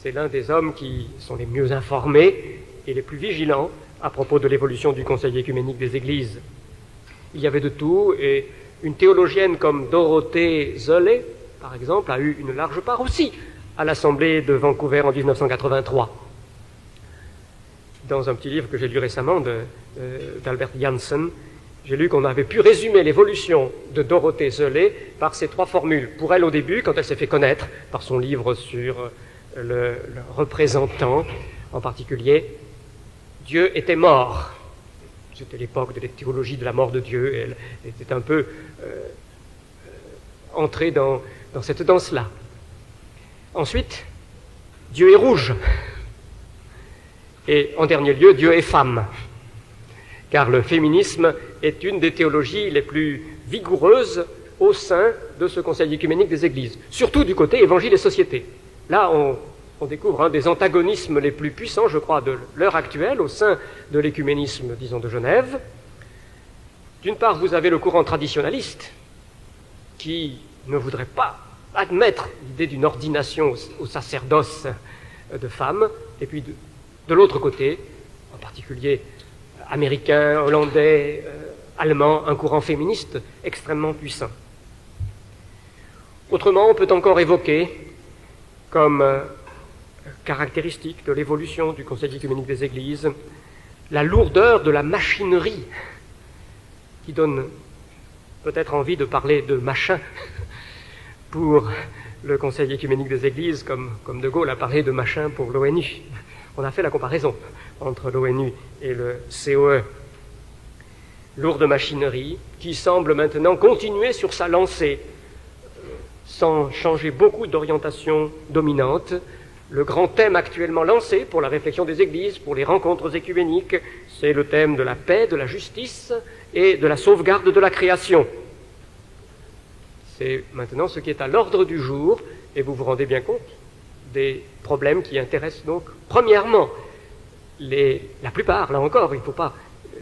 c'est l'un des hommes qui sont les mieux informés et les plus vigilants à propos de l'évolution du Conseil écuménique des Églises. Il y avait de tout, et une théologienne comme Dorothée Zölle, par exemple, a eu une large part aussi à l'Assemblée de Vancouver en 1983. Dans un petit livre que j'ai lu récemment d'Albert Janssen, j'ai lu qu'on avait pu résumer l'évolution de Dorothée Zölle par ces 3 formules. Pour elle, au début, quand elle s'est fait connaître par son livre sur le représentant, en particulier, Dieu était mort. C'était l'époque de la théologie de la mort de Dieu, et elle était un peu entrée dans cette danse-là. Ensuite, Dieu est rouge. Et en dernier lieu, Dieu est femme. Car le féminisme est une des théologies les plus vigoureuses au sein de ce Conseil écuménique des Églises, surtout du côté Évangile et société. Là, on découvre un des antagonismes les plus puissants, je crois, de l'heure actuelle au sein de l'écuménisme, disons, de Genève. D'une part, vous avez le courant traditionnaliste qui ne voudrait pas admettre l'idée d'une ordination au sacerdoce de femmes, et puis de l'autre côté, en particulier américain, hollandais, allemand, un courant féministe extrêmement puissant. Autrement, on peut encore évoquer comme caractéristique de l'évolution du Conseil écuménique des Églises la lourdeur de la machinerie qui donne peut-être envie de parler de machin pour le Conseil écuménique des Églises, comme De Gaulle a parlé de machin pour l'ONU. On a fait la comparaison entre l'ONU et le COE. Lourde machinerie qui semble maintenant continuer sur sa lancée sans changer beaucoup d'orientation dominante. Le grand thème actuellement lancé pour la réflexion des Églises, pour les rencontres écuméniques, c'est le thème de la paix, de la justice et de la sauvegarde de la création. C'est maintenant ce qui est à l'ordre du jour, et vous vous rendez bien compte des problèmes qui intéressent donc, premièrement, la plupart, là encore, il ne faut pas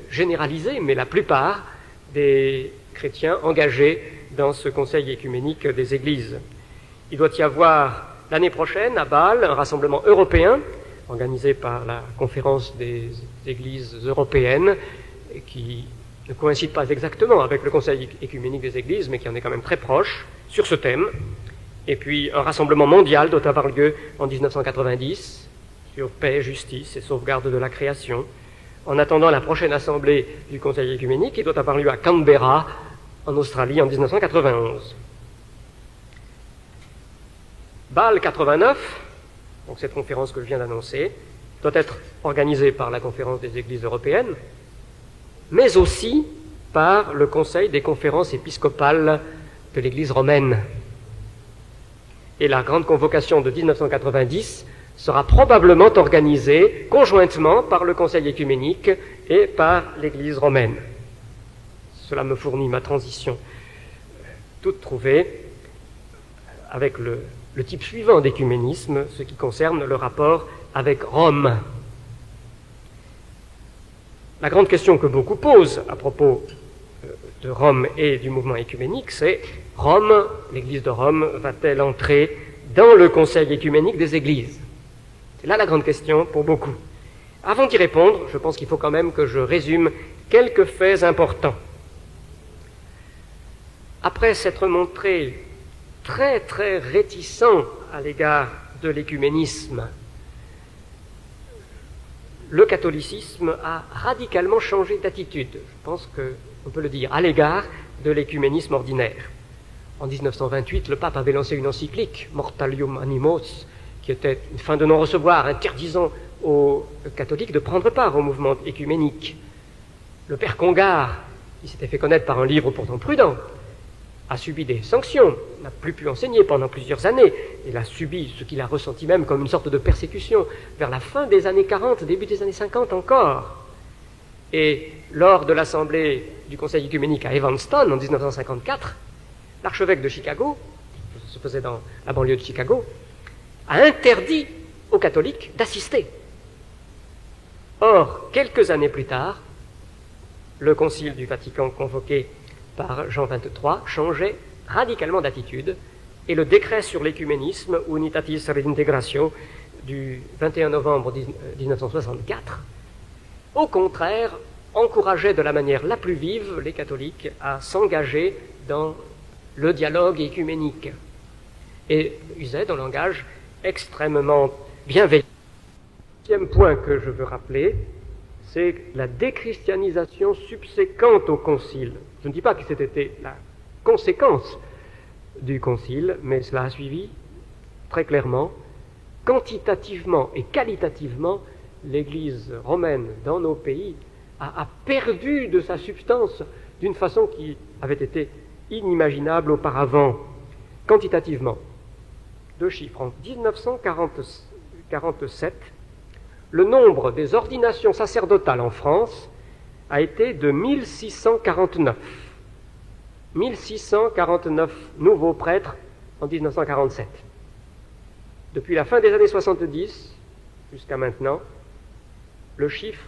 généraliser, mais la plupart des chrétiens engagés dans ce Conseil écuménique des Églises. Il doit y avoir l'année prochaine, à Bâle, un rassemblement européen, organisé par la Conférence des Églises européennes, qui ne coïncide pas exactement avec le Conseil écuménique des Églises, mais qui en est quand même très proche, sur ce thème. Et puis un rassemblement mondial doit avoir lieu en 1990, sur paix, justice et sauvegarde de la création. En attendant la prochaine assemblée du Conseil écuménique, qui doit avoir lieu à Canberra, en Australie, en 1991. Bâle 89, donc cette conférence que je viens d'annoncer, doit être organisée par la Conférence des Églises européennes, mais aussi par le Conseil des conférences épiscopales de l'Église romaine. Et la grande convocation de 1990 sera probablement organisée conjointement par le Conseil écuménique et par l'Église romaine. Cela me fournit ma transition toute trouvée avec le type suivant d'écuménisme, ce qui concerne le rapport avec Rome. La grande question que beaucoup posent à propos de Rome et du mouvement écuménique, c'est Rome, l'Église de Rome, va-t-elle entrer dans le Conseil écuménique des Églises? C'est là la grande question pour beaucoup. Avant d'y répondre, je pense qu'il faut quand même que je résume quelques faits importants. Après s'être montré très très réticent à l'égard de l'écuménisme, le catholicisme a radicalement changé d'attitude, je pense qu'on peut le dire, à l'égard de l'écuménisme ordinaire. En 1928, le pape avait lancé une encyclique, Mortalium Animos, qui était une fin de non-recevoir, interdisant aux catholiques de prendre part au mouvement écuménique. Le père Congar, qui s'était fait connaître par un livre pourtant prudent, a subi des sanctions, n'a plus pu enseigner pendant plusieurs années. Il a subi ce qu'il a ressenti même comme une sorte de persécution vers la fin des années 40, début des années 50 encore. Et lors de l'assemblée du Conseil écuménique à Evanston en 1954, l'archevêque de Chicago, ça se faisait dans la banlieue de Chicago, a interdit aux catholiques d'assister. Or, quelques années plus tard, le Concile du Vatican convoqué par Jean XXIII changeait radicalement d'attitude et le décret sur l'écuménisme, Unitatis Redintegratio, du 21 novembre 1964, au contraire, encourageait de la manière la plus vive les catholiques à s'engager dans le dialogue écuménique et usait d'un langage extrêmement bienveillant. Le deuxième point que je veux rappeler, c'est la déchristianisation subséquente au concile. Je ne dis pas que c'était la conséquence du concile, mais cela a suivi très clairement, quantitativement et qualitativement, l'Église romaine dans nos pays a perdu de sa substance d'une façon qui avait été inimaginable auparavant. Quantitativement, deux chiffres. En 1947, le nombre des ordinations sacerdotales en France a été de 1649. 1649 nouveaux prêtres en 1947. Depuis la fin des années 70 jusqu'à maintenant, le chiffre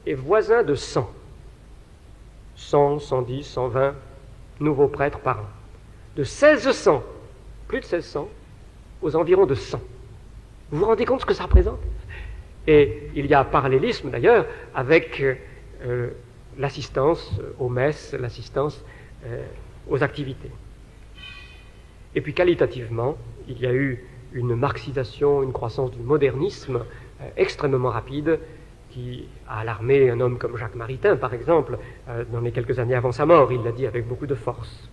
est voisin de 100. 100, 110, 120 nouveaux prêtres par an. De 1600, plus de 1600, aux environs de 100. Vous vous rendez compte ce que ça représente? Et il y a parallélisme d'ailleurs avec l'assistance aux messes, l'assistance aux activités. Et puis qualitativement, il y a eu une marxisation, une croissance du modernisme extrêmement rapide qui a alarmé un homme comme Jacques Maritain, par exemple, dans les quelques années avant sa mort. Il l'a dit avec beaucoup de force.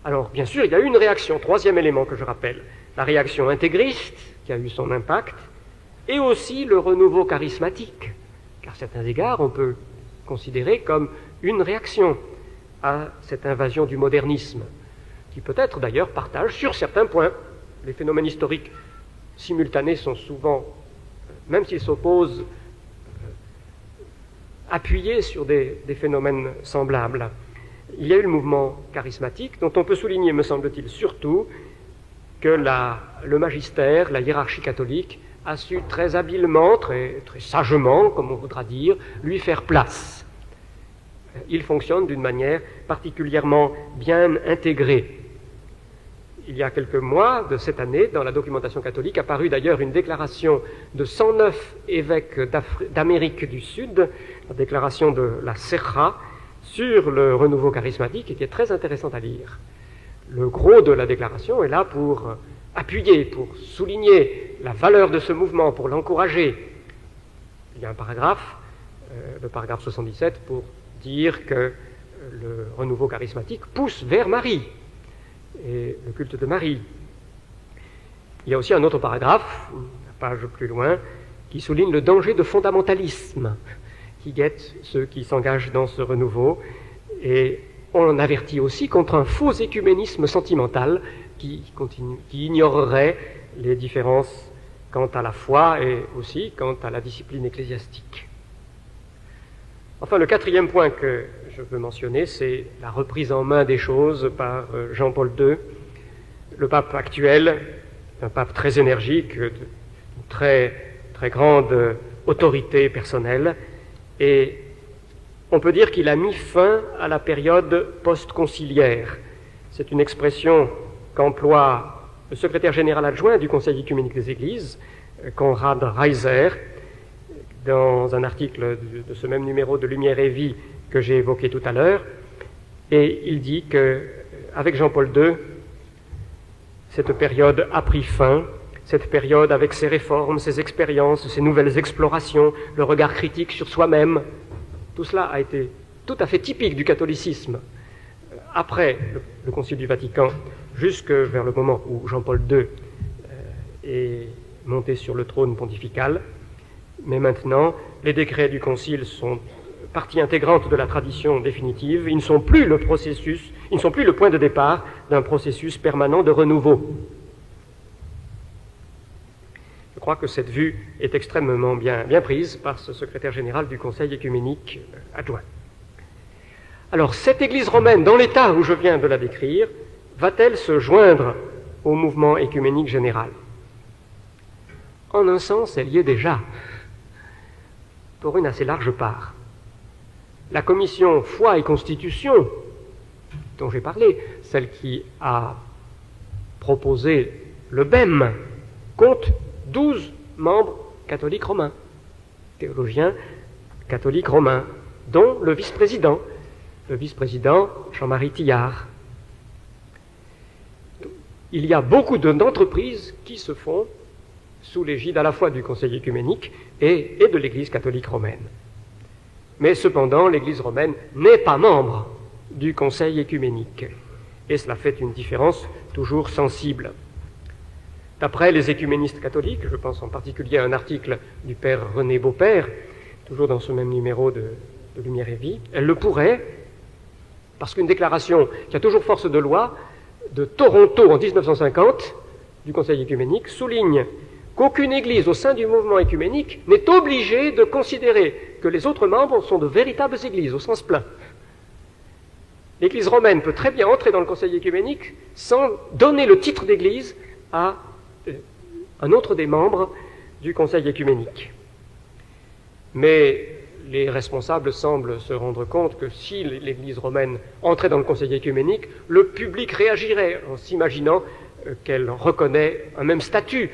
Alors, bien sûr, il y a eu une réaction, troisième élément que je rappelle, la réaction intégriste qui a eu son impact, et aussi le renouveau charismatique, car à certains égards, on peut considérer comme une réaction à cette invasion du modernisme, qui peut-être d'ailleurs partage sur certains points. Les phénomènes historiques simultanés sont souvent, même s'ils s'opposent, appuyés sur des phénomènes semblables. Il y a eu le mouvement charismatique, dont on peut souligner, me semble-t-il, surtout que le magistère, la hiérarchie catholique, a su très habilement, très sagement, comme on voudra dire, lui faire place. Il fonctionne d'une manière particulièrement bien intégrée. Il y a quelques mois de cette année, dans la documentation catholique, apparut d'ailleurs une déclaration de 109 évêques d'Amérique du Sud, la déclaration de la Serra, sur le renouveau charismatique, et qui est très intéressante à lire. Le gros de la déclaration est là pour appuyer, pour souligner la valeur de ce mouvement, pour l'encourager. Il y a un paragraphe, le paragraphe 77, pour dire que le renouveau charismatique pousse vers Marie et le culte de Marie. Il y a aussi un autre paragraphe, une page plus loin, qui souligne le danger de fondamentalisme qui guette ceux qui s'engagent dans ce renouveau, et on avertit aussi contre un faux écuménisme sentimental qui ignorerait les différences quant à la foi et aussi quant à la discipline ecclésiastique. Enfin, le quatrième point que je veux mentionner, c'est la reprise en main des choses par Jean-Paul II, le pape actuel, un pape très énergique, de très, très grande autorité personnelle, et on peut dire qu'il a mis fin à la période post-conciliaire. C'est une expression qu'emploie le secrétaire général adjoint du Conseil œcuménique des Églises, Konrad Reiser, dans un article de ce même numéro de Lumière et Vie que j'ai évoqué tout à l'heure, et il dit qu'avec Jean-Paul II, cette période a pris fin, cette période avec ses réformes, ses expériences, ses nouvelles explorations, le regard critique sur soi-même, tout cela a été tout à fait typique du catholicisme après le Concile du Vatican, jusque vers le moment où Jean-Paul II est monté sur le trône pontifical. Mais maintenant, les décrets du Concile sont partie intégrante de la tradition définitive. Ils ne sont plus le point de départ d'un processus permanent de renouveau. Je crois que cette vue est extrêmement bien prise par ce secrétaire général du Conseil œcuménique adjoint. Alors, cette Église romaine, dans l'état où je viens de la décrire, va-t-elle se joindre au mouvement œcuménique général? En un sens, elle y est déjà, pour une assez large part. La commission foi et constitution, dont j'ai parlé, celle qui a proposé le BEM, compte 12 membres catholiques romains, théologiens catholiques romains, dont le vice-président Jean-Marie Tillard. Il y a beaucoup d'entreprises qui se font sous l'égide à la fois du Conseil œcuménique et de l'Église catholique romaine. Mais cependant, l'Église romaine n'est pas membre du Conseil œcuménique, et cela fait une différence toujours sensible. D'après les écuménistes catholiques, je pense en particulier à un article du père René Beaupère, toujours dans ce même numéro de Lumière et Vie, elle le pourrait, parce qu'une déclaration qui a toujours force de loi de Toronto en 1950, du Conseil œcuménique, souligne qu'aucune Église au sein du mouvement œcuménique n'est obligée de considérer que les autres membres sont de véritables Églises, au sens plein. L'Église romaine peut très bien entrer dans le Conseil œcuménique sans donner le titre d'Église à un autre des membres du Conseil œcuménique. Mais les responsables semblent se rendre compte que si l'Église romaine entrait dans le Conseil œcuménique, le public réagirait en s'imaginant qu'elle reconnaît un même statut,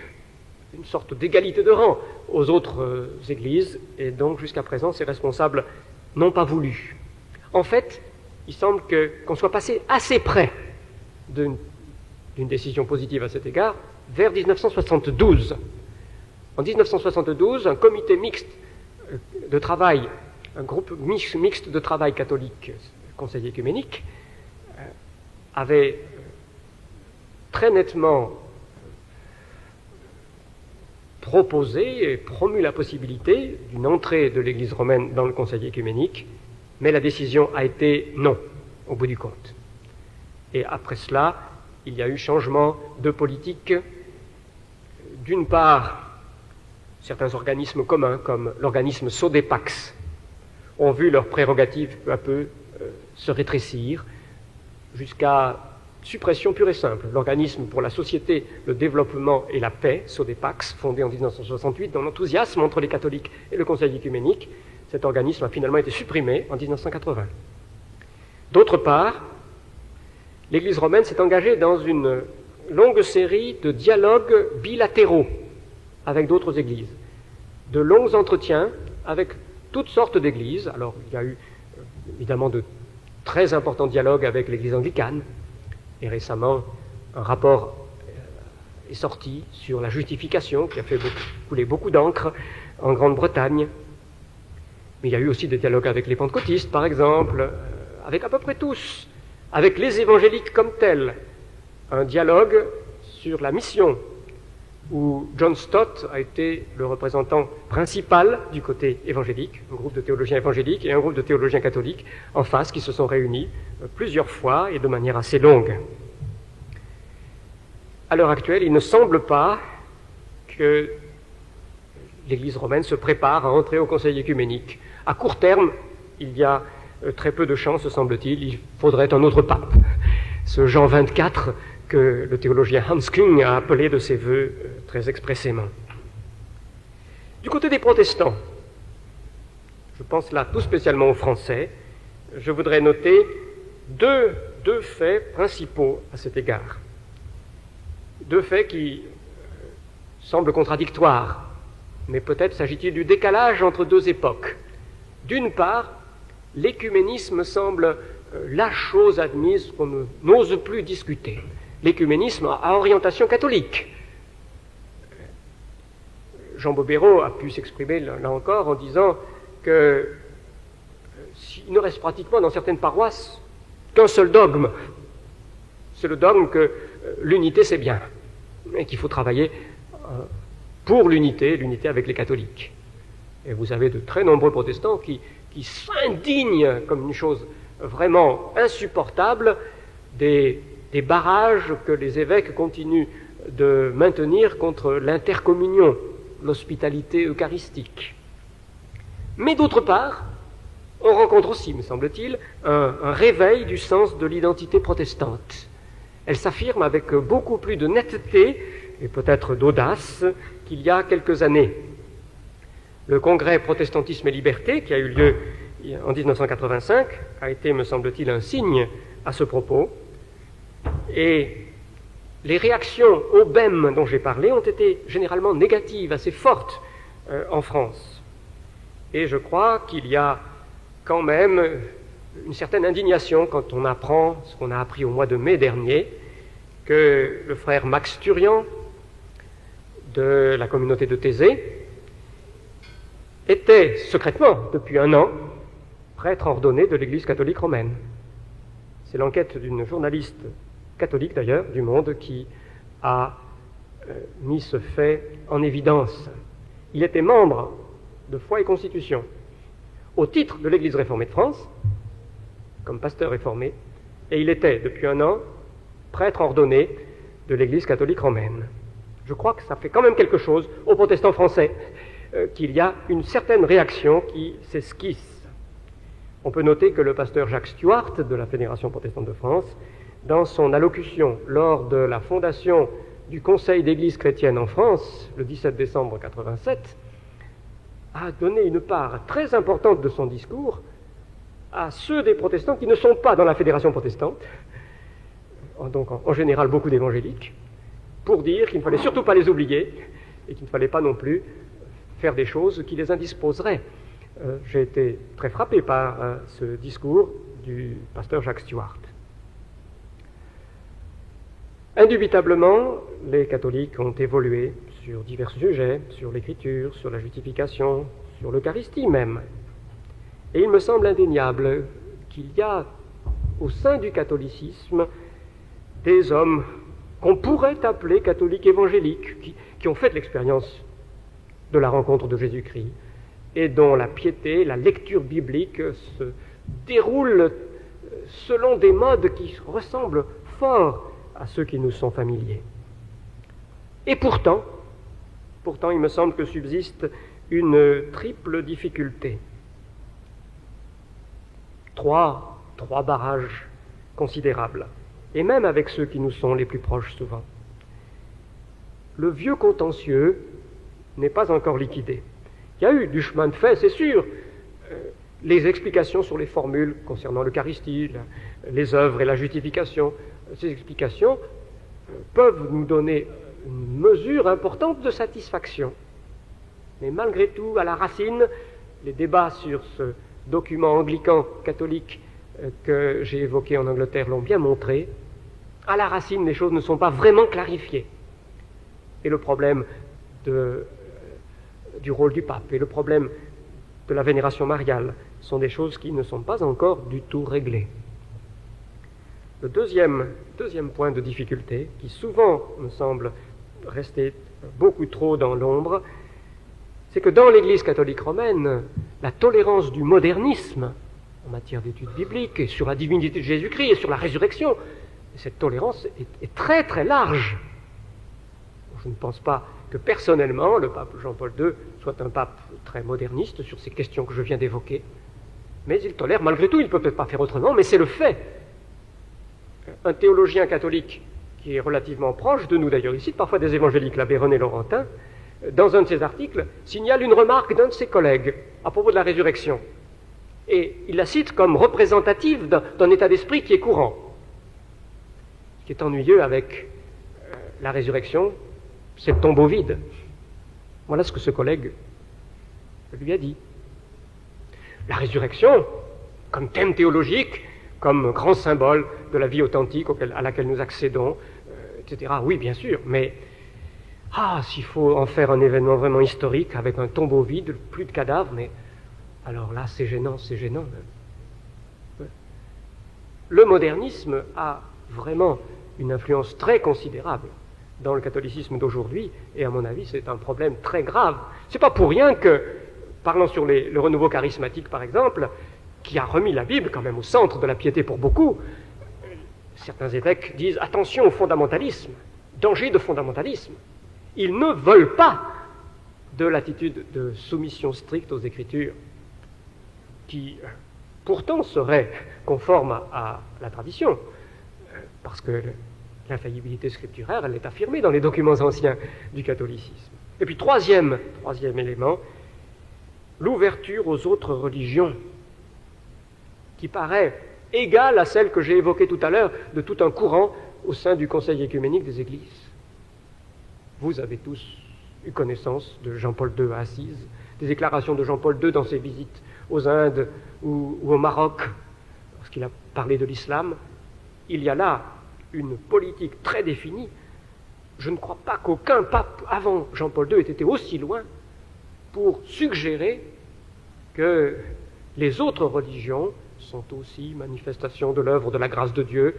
une sorte d'égalité de rang aux autres églises, et donc jusqu'à présent ces responsables n'ont pas voulu. En fait, il semble qu'on soit passé assez près d'une décision positive à cet égard vers 1972. En 1972, un comité mixte de travail, un groupe mixte de travail catholique, Conseil œcuménique, avait très nettement proposé et promu la possibilité d'une entrée de l'Église romaine dans le Conseil œcuménique, mais la décision a été non, au bout du compte. Et après cela, il y a eu changement de politique. D'une part, certains organismes communs, comme l'organisme Sodepax, ont vu leurs prérogatives peu à peu se rétrécir jusqu'à suppression pure et simple. L'organisme pour la société, le développement et la paix, Sodepax, fondé en 1968 dans l'enthousiasme entre les catholiques et le Conseil œcuménique, cet organisme a finalement été supprimé en 1980. D'autre part, l'Église romaine s'est engagée dans une longue série de dialogues bilatéraux avec d'autres églises, de longs entretiens avec toutes sortes d'églises. Alors, il y a eu évidemment de très importants dialogues avec l'Église anglicane, et récemment, un rapport est sorti sur la justification qui a fait couler beaucoup d'encre en Grande-Bretagne. Mais il y a eu aussi des dialogues avec les pentecôtistes, par exemple, avec à peu près tous, avec les évangéliques comme tels. Un dialogue sur la mission, où John Stott a été le représentant principal du côté évangélique, un groupe de théologiens évangéliques et un groupe de théologiens catholiques en face qui se sont réunis plusieurs fois et de manière assez longue. À l'heure actuelle, il ne semble pas que l'Église romaine se prépare à entrer au Conseil œcuménique. À court terme, il y a très peu de chances, semble-t-il, il faudrait un autre pape. Ce Jean XXIV que le théologien Hans Küng a appelé de ses voeux très expressément. Du côté des protestants, je pense là tout spécialement aux Français, je voudrais noter deux faits principaux à cet égard. Deux faits qui semblent contradictoires, mais peut-être s'agit-il du décalage entre deux époques. D'une part, l'écuménisme semble la chose admise qu'on n'ose plus discuter. L'écuménisme à orientation catholique. Jean Bobéro a pu s'exprimer là encore en disant qu'il ne reste pratiquement dans certaines paroisses qu'un seul dogme. C'est le dogme que l'unité c'est bien, et qu'il faut travailler pour l'unité avec les catholiques. Et vous avez de très nombreux protestants qui s'indignent comme une chose vraiment insupportable des barrages que les évêques continuent de maintenir contre l'intercommunion, l'hospitalité eucharistique. Mais d'autre part, on rencontre aussi, me semble-t-il, un réveil du sens de l'identité protestante. Elle s'affirme avec beaucoup plus de netteté et peut-être d'audace qu'il y a quelques années. Le congrès Protestantisme et Liberté, qui a eu lieu en 1985, a été, me semble-t-il, un signe à ce propos. Et les réactions au bème dont j'ai parlé ont été généralement négatives, assez fortes en France. Et je crois qu'il y a quand même une certaine indignation quand on apprend ce qu'on a appris au mois de mai dernier, que le frère Max Turian de la communauté de Thésée était secrètement, depuis un an, prêtre ordonné de l'Église catholique romaine. C'est l'enquête d'une journaliste catholique d'ailleurs, du Monde, qui a mis ce fait en évidence. Il était membre de Foi et Constitution, au titre de l'Église réformée de France, comme pasteur réformé, et il était, depuis un an, prêtre ordonné de l'Église catholique romaine. Je crois que ça fait quand même quelque chose aux protestants français, qu'il y a une certaine réaction qui s'esquisse. On peut noter que le pasteur Jacques Stuart, de la Fédération protestante de France, dans son allocution lors de la fondation du Conseil d'Église chrétienne en France, le 17 décembre 1987, a donné une part très importante de son discours à ceux des protestants qui ne sont pas dans la fédération protestante, donc en général beaucoup d'évangéliques, pour dire qu'il ne fallait surtout pas les oublier et qu'il ne fallait pas non plus faire des choses qui les indisposeraient. J'ai été très frappé par ce discours du pasteur Jacques Stuart. Indubitablement, les catholiques ont évolué sur divers sujets, sur l'écriture, sur la justification, sur l'Eucharistie même. Et il me semble indéniable qu'il y a au sein du catholicisme des hommes qu'on pourrait appeler catholiques évangéliques, qui ont fait l'expérience de la rencontre de Jésus-Christ et dont la piété, la lecture biblique se déroule selon des modes qui ressemblent fort à ceux qui nous sont familiers. Et pourtant, il me semble que subsiste une triple difficulté. Trois barrages considérables, et même avec ceux qui nous sont les plus proches souvent. Le vieux contentieux n'est pas encore liquidé. Il y a eu du chemin de fait, c'est sûr. Les explications sur les formules concernant l'Eucharistie, les œuvres et la justification, ces explications peuvent nous donner une mesure importante de satisfaction. Mais malgré tout, à la racine, les débats sur ce document anglican catholique que j'ai évoqué en Angleterre l'ont bien montré, à la racine, les choses ne sont pas vraiment clarifiées. Et le problème du rôle du pape et le problème de la vénération mariale sont des choses qui ne sont pas encore du tout réglées. Le deuxième point de difficulté, qui souvent me semble rester beaucoup trop dans l'ombre, c'est que dans l'Église catholique romaine, la tolérance du modernisme en matière d'études bibliques et sur la divinité de Jésus-Christ et sur la résurrection, cette tolérance est très très large. Je ne pense pas que personnellement le pape Jean-Paul II soit un pape très moderniste sur ces questions que je viens d'évoquer, mais il tolère malgré tout, il ne peut peut-être pas faire autrement, mais c'est le fait. Un théologien catholique qui est relativement proche de nous d'ailleurs, il cite parfois des évangéliques, l'abbé René Laurentin, dans un de ses articles, signale une remarque d'un de ses collègues à propos de la résurrection. Et il la cite comme représentative d'un état d'esprit qui est courant. Ce qui est ennuyeux avec la résurrection, c'est le tombeau vide. Voilà ce que ce collègue lui a dit. La résurrection, comme thème théologique, comme grand symbole de la vie authentique à laquelle nous accédons, etc. Oui, bien sûr, mais s'il faut en faire un événement vraiment historique avec un tombeau vide, plus de cadavres, mais alors là, c'est gênant. Le modernisme a vraiment une influence très considérable dans le catholicisme d'aujourd'hui, et à mon avis, c'est un problème très grave. C'est pas pour rien que, parlant sur le renouveau charismatique par exemple, qui a remis la Bible quand même au centre de la piété pour beaucoup, certains évêques disent attention au fondamentalisme, danger de fondamentalisme. Ils ne veulent pas de l'attitude de soumission stricte aux Écritures, qui pourtant serait conforme à la tradition, parce que l'infaillibilité scripturaire, elle est affirmée dans les documents anciens du catholicisme. Et puis troisième élément, l'ouverture aux autres religions, qui paraît égale à celle que j'ai évoquée tout à l'heure de tout un courant au sein du Conseil écuménique des Églises. Vous avez tous eu connaissance de Jean-Paul II à Assise, des déclarations de Jean-Paul II dans ses visites aux Indes ou au Maroc, lorsqu'il a parlé de l'islam. Il y a là une politique très définie. Je ne crois pas qu'aucun pape avant Jean-Paul II ait été aussi loin pour suggérer que les autres religions sont aussi manifestations de l'œuvre de la grâce de Dieu,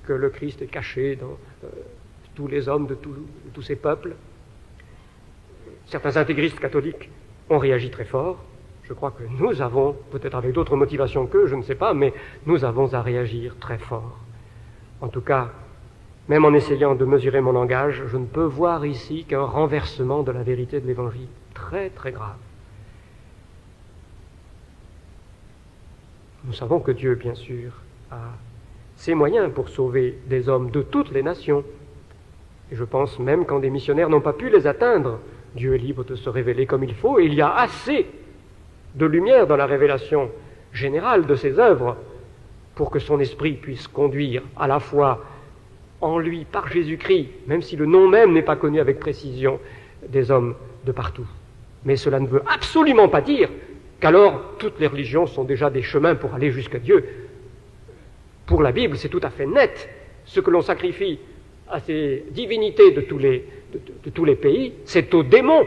que le Christ est caché dans tous les hommes de tous ces peuples. Certains intégristes catholiques ont réagi très fort. Je crois que nous avons, peut-être avec d'autres motivations qu'eux, je ne sais pas, mais nous avons à réagir très fort. En tout cas, même en essayant de mesurer mon langage, je ne peux voir ici qu'un renversement de la vérité de l'Évangile très très grave. Nous savons que Dieu, bien sûr, a ses moyens pour sauver des hommes de toutes les nations. Et je pense même quand des missionnaires n'ont pas pu les atteindre, Dieu est libre de se révéler comme il faut, et il y a assez de lumière dans la révélation générale de ses œuvres pour que son esprit puisse conduire à la fois en lui, par Jésus-Christ, même si le nom même n'est pas connu avec précision, des hommes de partout. Mais cela ne veut absolument pas dire qu'alors toutes les religions sont déjà des chemins pour aller jusqu'à Dieu. Pour la Bible, c'est tout à fait net. Ce que l'on sacrifie à ces divinités de tous les pays, c'est aux démons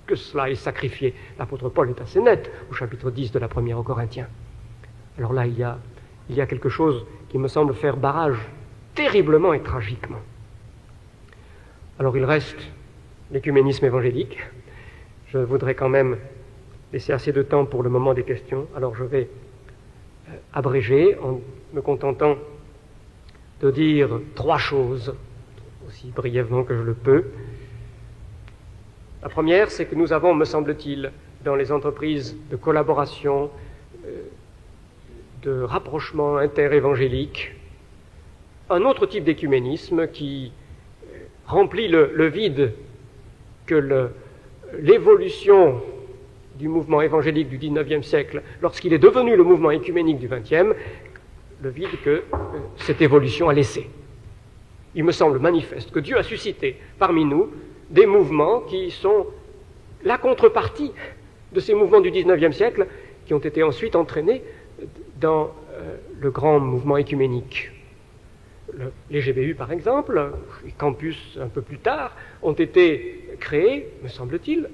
que cela est sacrifié. L'apôtre Paul est assez net au chapitre 10 de la première aux Corinthiens. Alors là, il y a quelque chose qui me semble faire barrage terriblement et tragiquement. Alors il reste l'écuménisme évangélique. Je voudrais quand même laisser assez de temps pour le moment des questions. Alors je vais abréger en me contentant de dire 3 choses, aussi brièvement que je le peux. La première, c'est que nous avons, me semble-t-il, dans les entreprises de collaboration, de rapprochement interévangélique, un autre type d'écuménisme qui remplit le vide que l'évolution du mouvement évangélique du XIXe siècle, lorsqu'il est devenu le mouvement écuménique du XXe, le vide que cette évolution a laissé. Il me semble manifeste que Dieu a suscité parmi nous des mouvements qui sont la contrepartie de ces mouvements du XIXe siècle qui ont été ensuite entraînés dans le grand mouvement écuménique. Les GBU, par exemple, les campus un peu plus tard, ont été créés, me semble-t-il,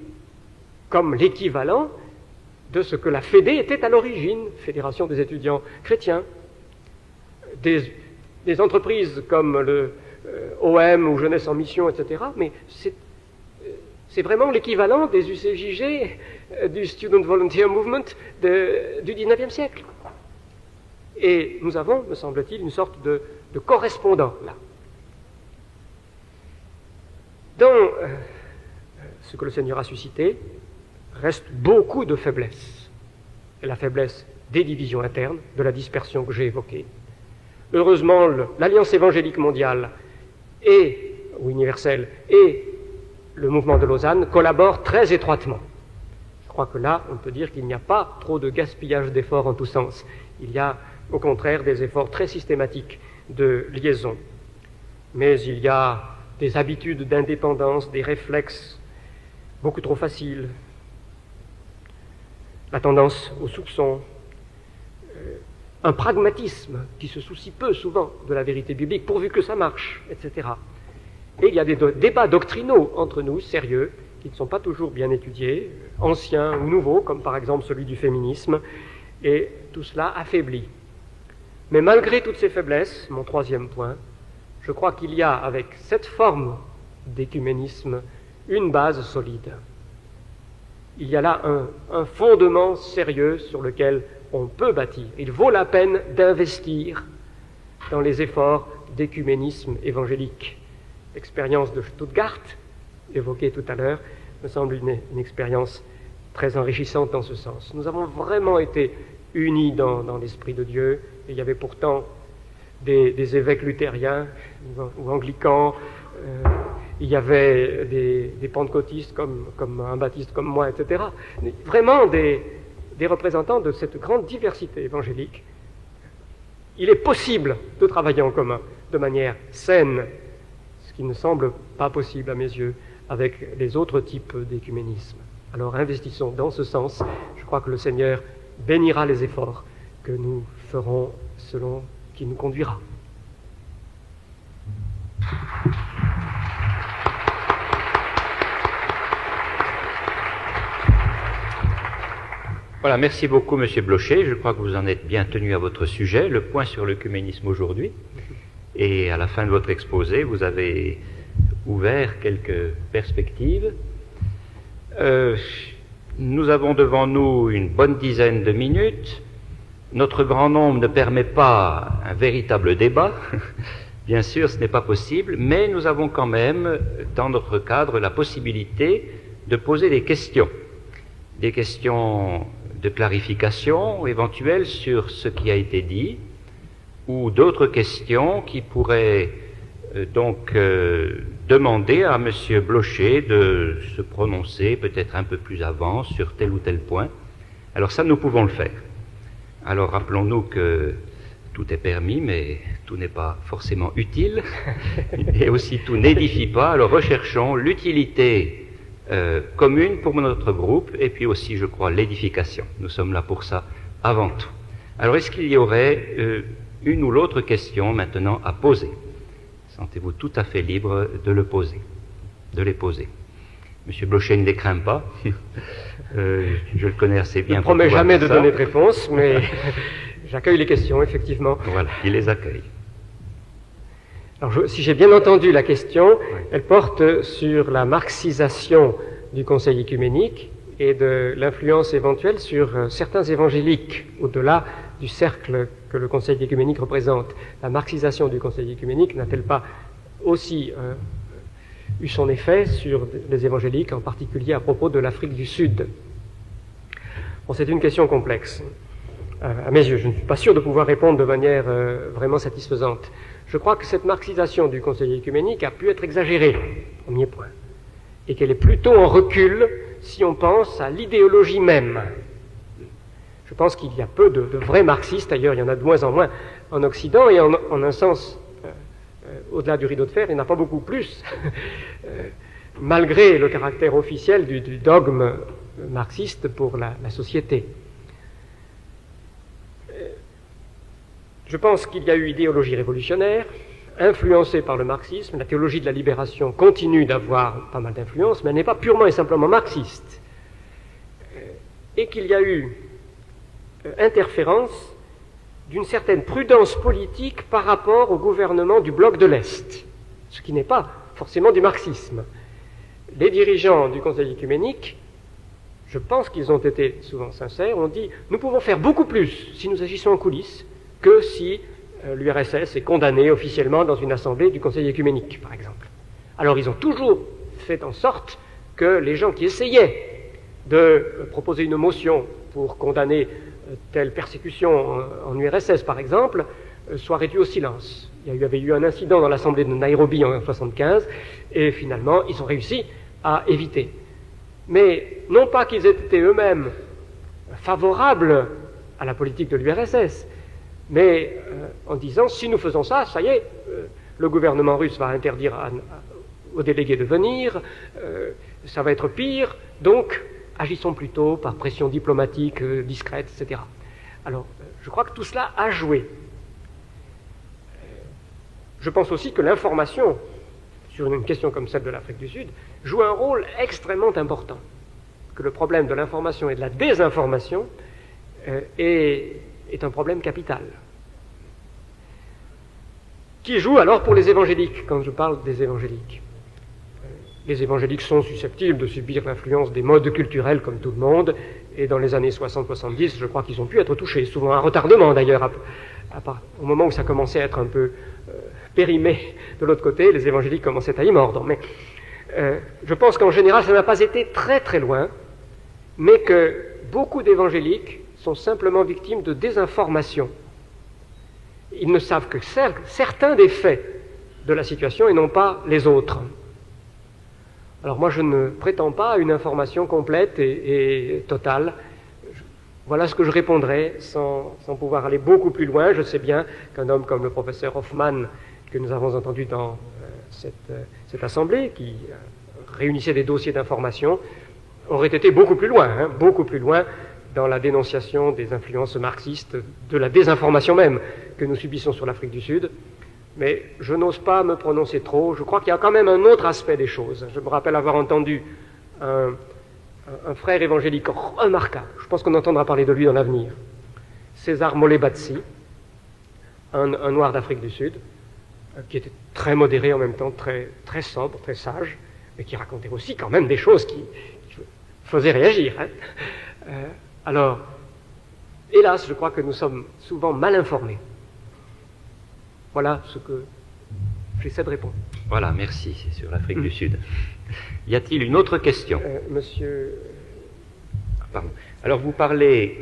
comme l'équivalent de ce que la Fédé était à l'origine, Fédération des étudiants chrétiens. Des entreprises comme le OM ou Jeunesse en Mission, etc., mais c'est vraiment l'équivalent des UCJG, du Student Volunteer Movement du XIXe siècle. Et nous avons, me semble-t-il, une sorte de correspondant là. Dans ce que le Seigneur a suscité, reste beaucoup de faiblesses. Et la faiblesse des divisions internes, de la dispersion que j'ai évoquée. Heureusement, l'Alliance évangélique mondiale ou universelle et le mouvement de Lausanne collaborent très étroitement. Je crois que là, on peut dire qu'il n'y a pas trop de gaspillage d'efforts en tous sens. Il y a, au contraire, des efforts très systématiques de liaison. Mais il y a des habitudes d'indépendance, des réflexes beaucoup trop faciles, la tendance au soupçon, un pragmatisme qui se soucie peu souvent de la vérité biblique, pourvu que ça marche, etc. Et il y a des débats doctrinaux entre nous, sérieux, qui ne sont pas toujours bien étudiés, anciens ou nouveaux, comme par exemple celui du féminisme, et tout cela affaiblit. Mais malgré toutes ces faiblesses, mon 3e point, je crois qu'il y a avec cette forme d'écuménisme une base solide. Il y a là un fondement sérieux sur lequel on peut bâtir. Il vaut la peine d'investir dans les efforts d'écuménisme évangélique. L'expérience de Stuttgart, évoquée tout à l'heure, me semble une expérience très enrichissante dans ce sens. Nous avons vraiment été unis dans l'Esprit de Dieu. Et il y avait pourtant des évêques luthériens ou anglicans, il y avait des pentecôtistes comme un baptiste comme moi, etc. Vraiment des représentants de cette grande diversité évangélique. Il est possible de travailler en commun. de manière saine, ce qui ne semble pas possible à mes yeux avec les autres types d'écuménisme. Alors investissons dans ce sens. Je crois que le Seigneur bénira les efforts que nous ferons selon qui nous conduira. Voilà, merci beaucoup, Monsieur Blocher. Je crois que vous en êtes bien tenu à votre sujet, le point sur l'œcuménisme aujourd'hui. Et à la fin de votre exposé, vous avez ouvert quelques perspectives. Nous avons devant nous une bonne dizaine de minutes. Notre grand nombre ne permet pas un véritable débat. Bien sûr, ce n'est pas possible, mais nous avons quand même, dans notre cadre, la possibilité de poser des questions de clarification éventuelle sur ce qui a été dit, ou d'autres questions qui pourraient donc demander à M. Blocher de se prononcer peut-être un peu plus avant sur tel ou tel point. Alors ça, nous pouvons le faire. Alors rappelons-nous que tout est permis, mais tout n'est pas forcément utile, et aussi tout n'édifie pas. Alors recherchons l'utilité commune pour notre groupe, et puis aussi, je crois, l'édification. Nous sommes là pour ça avant tout. Alors, est-ce qu'il y aurait une ou l'autre question maintenant à poser? Sentez-vous tout à fait libre de les poser. Monsieur Blocher ne les craint pas. Je le connais assez bien. Je ne promets jamais de donner de réponse, mais j'accueille les questions, effectivement. Voilà, il les accueille. Alors, si j'ai bien entendu la question, elle porte sur la marxisation du Conseil œcuménique et de l'influence éventuelle sur certains évangéliques, au-delà du cercle que le Conseil œcuménique représente. La marxisation du Conseil œcuménique n'a-t-elle pas aussi eu son effet sur les évangéliques, en particulier à propos de l'Afrique du Sud? Bon, c'est une question complexe. À mes yeux, je ne suis pas sûr de pouvoir répondre de manière vraiment satisfaisante. Je crois que cette marxisation du Conseil œcuménique a pu être exagérée, premier point, et qu'elle est plutôt en recul si on pense à l'idéologie même. Je pense qu'il y a peu de vrais marxistes, d'ailleurs il y en a de moins en moins en Occident, et en un sens, au-delà du rideau de fer, il n'y en a pas beaucoup plus, malgré le caractère officiel du dogme marxiste pour la société. Je pense qu'il y a eu idéologie révolutionnaire, influencée par le marxisme. La théologie de la libération continue d'avoir pas mal d'influence, mais elle n'est pas purement et simplement marxiste. Et qu'il y a eu interférence d'une certaine prudence politique par rapport au gouvernement du bloc de l'Est, ce qui n'est pas forcément du marxisme. Les dirigeants du Conseil œcuménique, je pense qu'ils ont été souvent sincères, ont dit « Nous pouvons faire beaucoup plus si nous agissons en coulisses que si l'URSS est condamnée officiellement dans une assemblée du Conseil œcuménique, par exemple. » Alors ils ont toujours fait en sorte que les gens qui essayaient de proposer une motion pour condamner telle persécution en URSS, par exemple, soient réduits au silence. Il y avait eu un incident dans l'assemblée de Nairobi en 1975, et finalement ils ont réussi à éviter. Mais non pas qu'ils aient été eux-mêmes favorables à la politique de l'URSS, mais en disant, si nous faisons ça, ça y est, le gouvernement russe va interdire aux délégués de venir, ça va être pire, donc agissons plutôt par pression diplomatique, discrète, etc. Alors, je crois que tout cela a joué. Je pense aussi que l'information, sur une question comme celle de l'Afrique du Sud, joue un rôle extrêmement important. Que le problème de l'information et de la désinformation est un problème capital. Qui joue alors pour les évangéliques, quand je parle des évangéliques? Les évangéliques sont susceptibles de subir l'influence des modes culturels comme tout le monde, et dans les années 60-70, je crois qu'ils ont pu être touchés, souvent à retardement d'ailleurs, au moment où ça commençait à être un peu périmé de l'autre côté, les évangéliques commençaient à y mordre. Mais je pense qu'en général, ça n'a pas été très très loin, mais que beaucoup d'évangéliques sont simplement victimes de désinformation. Ils ne savent que certains des faits de la situation et non pas les autres. Alors moi, je ne prétends pas à une information complète et totale. Voilà ce que je répondrai sans pouvoir aller beaucoup plus loin. Je sais bien qu'un homme comme le professeur Hoffman, que nous avons entendus dans cette assemblée, qui réunissait des dossiers d'information, auraient été beaucoup plus loin dans la dénonciation des influences marxistes, de la désinformation même que nous subissons sur l'Afrique du Sud. Mais je n'ose pas me prononcer trop. Je crois qu'il y a quand même un autre aspect des choses. Je me rappelle avoir entendu un frère évangélique remarquable. Je pense qu'on entendra parler de lui dans l'avenir. César Molebatsi, un noir d'Afrique du Sud, qui était très modéré en même temps, très, très sobre, très sage, mais qui racontait aussi quand même des choses qui faisaient réagir. Alors, hélas, je crois que nous sommes souvent mal informés. Voilà ce que j'essaie de répondre. Voilà, merci, c'est sur l'Afrique du Sud. Y a-t-il une autre question? Monsieur... Pardon. Alors vous parlez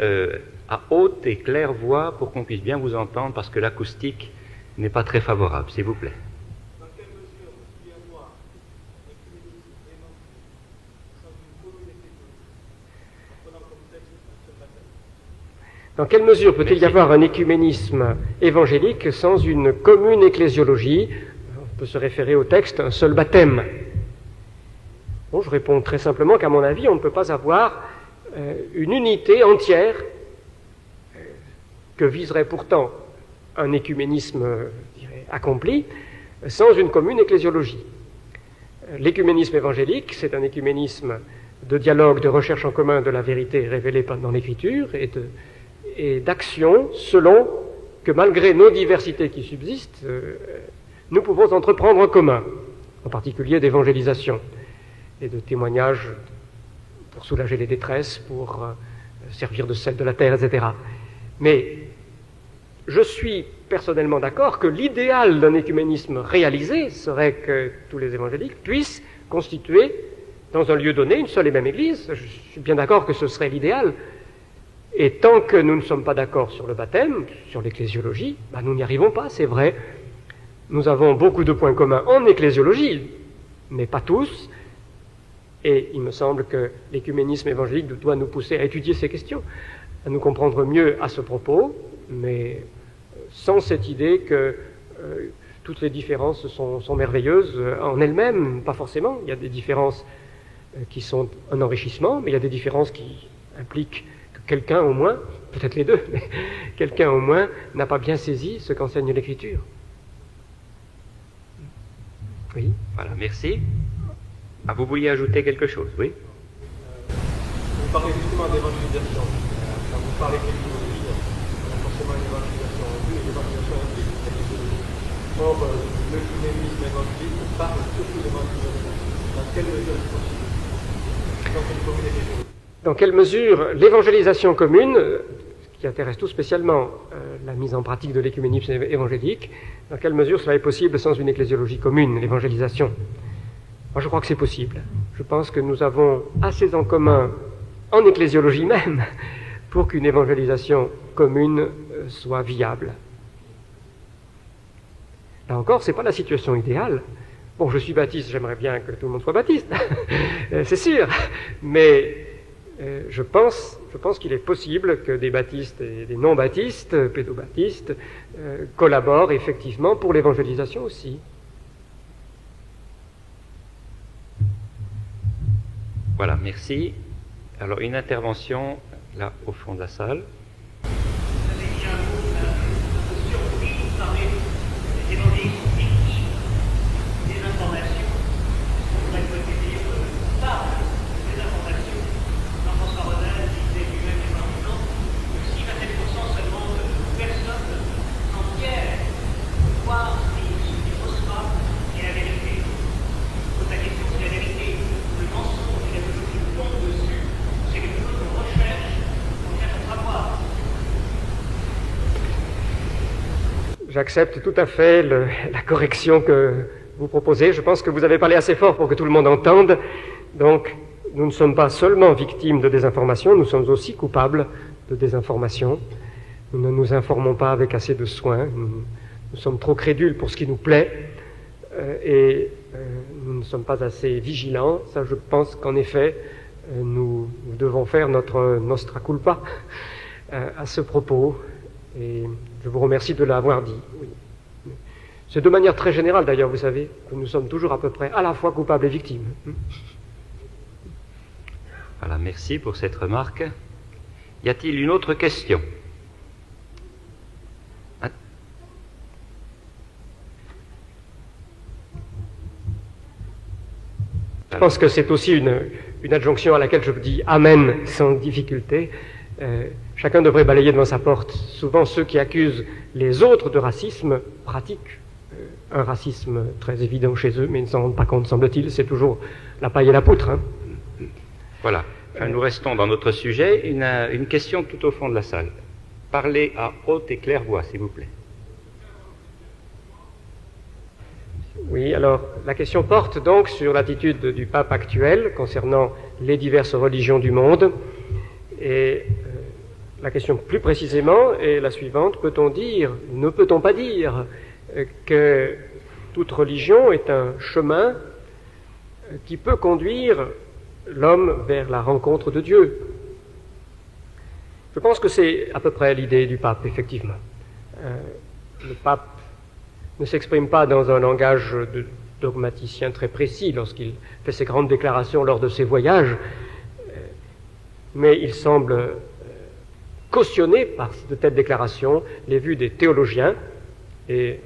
à haute et claire voix pour qu'on puisse bien vous entendre, parce que l'acoustique n'est pas très favorable, s'il vous plaît. Dans quelle mesure peut-il y avoir Dans quelle mesure peut-il y avoir un écuménisme évangélique sans une commune ecclésiologie? On peut se référer au texte, un seul baptême. Bon, je réponds très simplement qu'à mon avis, on ne peut pas avoir une unité entière que viserait pourtant un écuménisme accompli sans une commune ecclésiologie. L'écuménisme évangélique, c'est un écuménisme de dialogue, de recherche en commun de la vérité révélée dans l'Écriture et d'action selon que malgré nos diversités qui subsistent, nous pouvons entreprendre en commun, en particulier d'évangélisation et de témoignage pour soulager les détresses, pour servir de sel de la terre, etc. Mais je suis personnellement d'accord que l'idéal d'un écuménisme réalisé serait que tous les évangéliques puissent constituer dans un lieu donné une seule et même Église. Je suis bien d'accord que ce serait l'idéal. Et tant que nous ne sommes pas d'accord sur le baptême, sur l'ecclésiologie, nous n'y arrivons pas, c'est vrai. Nous avons beaucoup de points communs en ecclésiologie, mais pas tous. Et il me semble que l'écuménisme évangélique doit nous pousser à étudier ces questions, à nous comprendre mieux à ce propos, mais sans cette idée que toutes les différences sont merveilleuses en elles-mêmes, pas forcément. Il y a des différences qui sont un enrichissement, mais il y a des différences qui impliquent que quelqu'un au moins, peut-être les deux, mais quelqu'un au moins n'a pas bien saisi ce qu'enseigne l'Écriture. Oui. Voilà, merci. Ah, vous vouliez ajouter quelque chose, oui? Vous parlez justement d'évangélisation. Quand vous parlez d'écologie, on a forcément une évangélisation en vue et une évangélisation en vue. Or, l'écuménisme évangélique parle surtout d'évangélisation. Dans quelle mesure est-ce possible? Dans quelle communauté? Dans quelle mesure l'évangélisation commune, qui intéresse tout spécialement la mise en pratique de l'écuménisme évangélique, dans quelle mesure cela est possible sans une ecclésiologie commune, l'évangélisation? Moi, je crois que c'est possible. Je pense que nous avons assez en commun, en ecclésiologie même, pour qu'une évangélisation commune soit viable. Là encore, ce n'est pas la situation idéale. Bon, je suis baptiste, j'aimerais bien que tout le monde soit baptiste, c'est sûr, mais je pense qu'il est possible que des baptistes et des non-baptistes, pédobaptistes, collaborent effectivement pour l'évangélisation aussi. Voilà, merci. Alors, une intervention là au fond de la salle. J'accepte tout à fait la correction que vous proposez. Je pense que vous avez parlé assez fort pour que tout le monde entende. Donc, nous ne sommes pas seulement victimes de désinformation, nous sommes aussi coupables de désinformation. Nous ne nous informons pas avec assez de soin. Nous sommes trop crédules pour ce qui nous plaît et nous ne sommes pas assez vigilants. Ça, je pense qu'en effet, nous devons faire notre nostra culpa à ce propos. Et je vous remercie de l'avoir dit. Oui. C'est de manière très générale, d'ailleurs, vous savez, que nous sommes toujours à peu près à la fois coupables et victimes. Voilà, merci pour cette remarque. Y a-t-il une autre question? Je pense que c'est aussi une adjonction à laquelle je dis amen sans difficulté. Chacun devrait balayer devant sa porte. Souvent, ceux qui accusent les autres de racisme pratiquent un racisme très évident chez eux, mais ils ne s'en rendent pas compte, semble-t-il. C'est toujours la paille et la poutre. Hein. Voilà. Enfin, nous restons dans notre sujet. Une question tout au fond de la salle. Parlez à haute et claire voix, s'il vous plaît. Oui, alors la question porte donc sur l'attitude du pape actuel concernant les diverses religions du monde. Et la question plus précisément est la suivante. Peut-on dire, ne peut-on pas dire que toute religion est un chemin qui peut conduire l'homme vers la rencontre de Dieu? Je pense que c'est à peu près l'idée du pape, effectivement. Le pape ne s'exprime pas dans un langage de dogmaticien très précis lorsqu'il fait ses grandes déclarations lors de ses voyages, mais il semble cautionner par de telles déclarations les vues des théologiens, et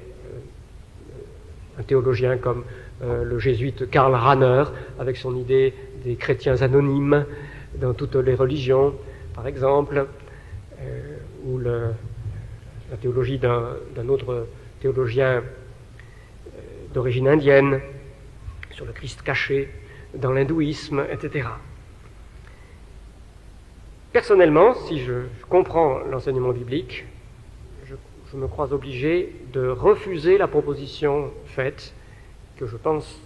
un théologien comme le jésuite Karl Rahner, avec son idée des chrétiens anonymes dans toutes les religions, par exemple, ou la théologie d'un autre théologien d'origine indienne, sur le Christ caché dans l'hindouisme, etc. Personnellement, si je comprends l'enseignement biblique, je me crois obligé de refuser la proposition faite, que je pense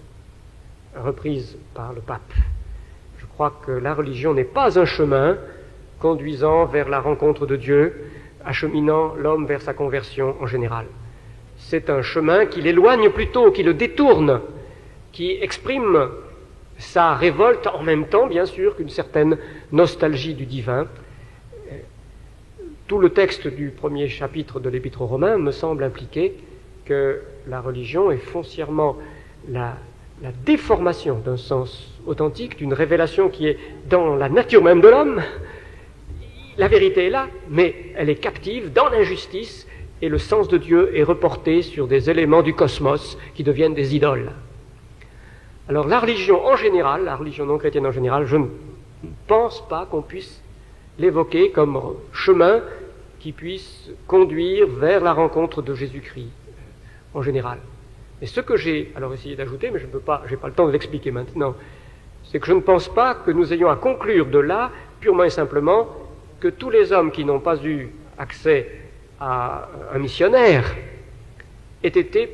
reprise par le pape. Je crois que la religion n'est pas un chemin conduisant vers la rencontre de Dieu, acheminant l'homme vers sa conversion en général. C'est un chemin qui l'éloigne plutôt, qui le détourne, qui exprime sa révolte en même temps, bien sûr, qu'une certaine nostalgie du divin. Tout le texte du premier chapitre de l'Épître aux Romains me semble impliquer que la religion est foncièrement la déformation d'un sens authentique, d'une révélation qui est dans la nature même de l'homme. La vérité est là, mais elle est captive dans l'injustice, et le sens de Dieu est reporté sur des éléments du cosmos qui deviennent des idoles. Alors la religion en général, la religion non chrétienne en général, je ne pense pas qu'on puisse l'évoquer comme chemin qui puisse conduire vers la rencontre de Jésus-Christ en général. Et ce que j'ai alors essayé d'ajouter, mais je ne peux pas, j'ai pas le temps de l'expliquer maintenant, c'est que je ne pense pas que nous ayons à conclure de là, purement et simplement, que tous les hommes qui n'ont pas eu accès à un missionnaire aient été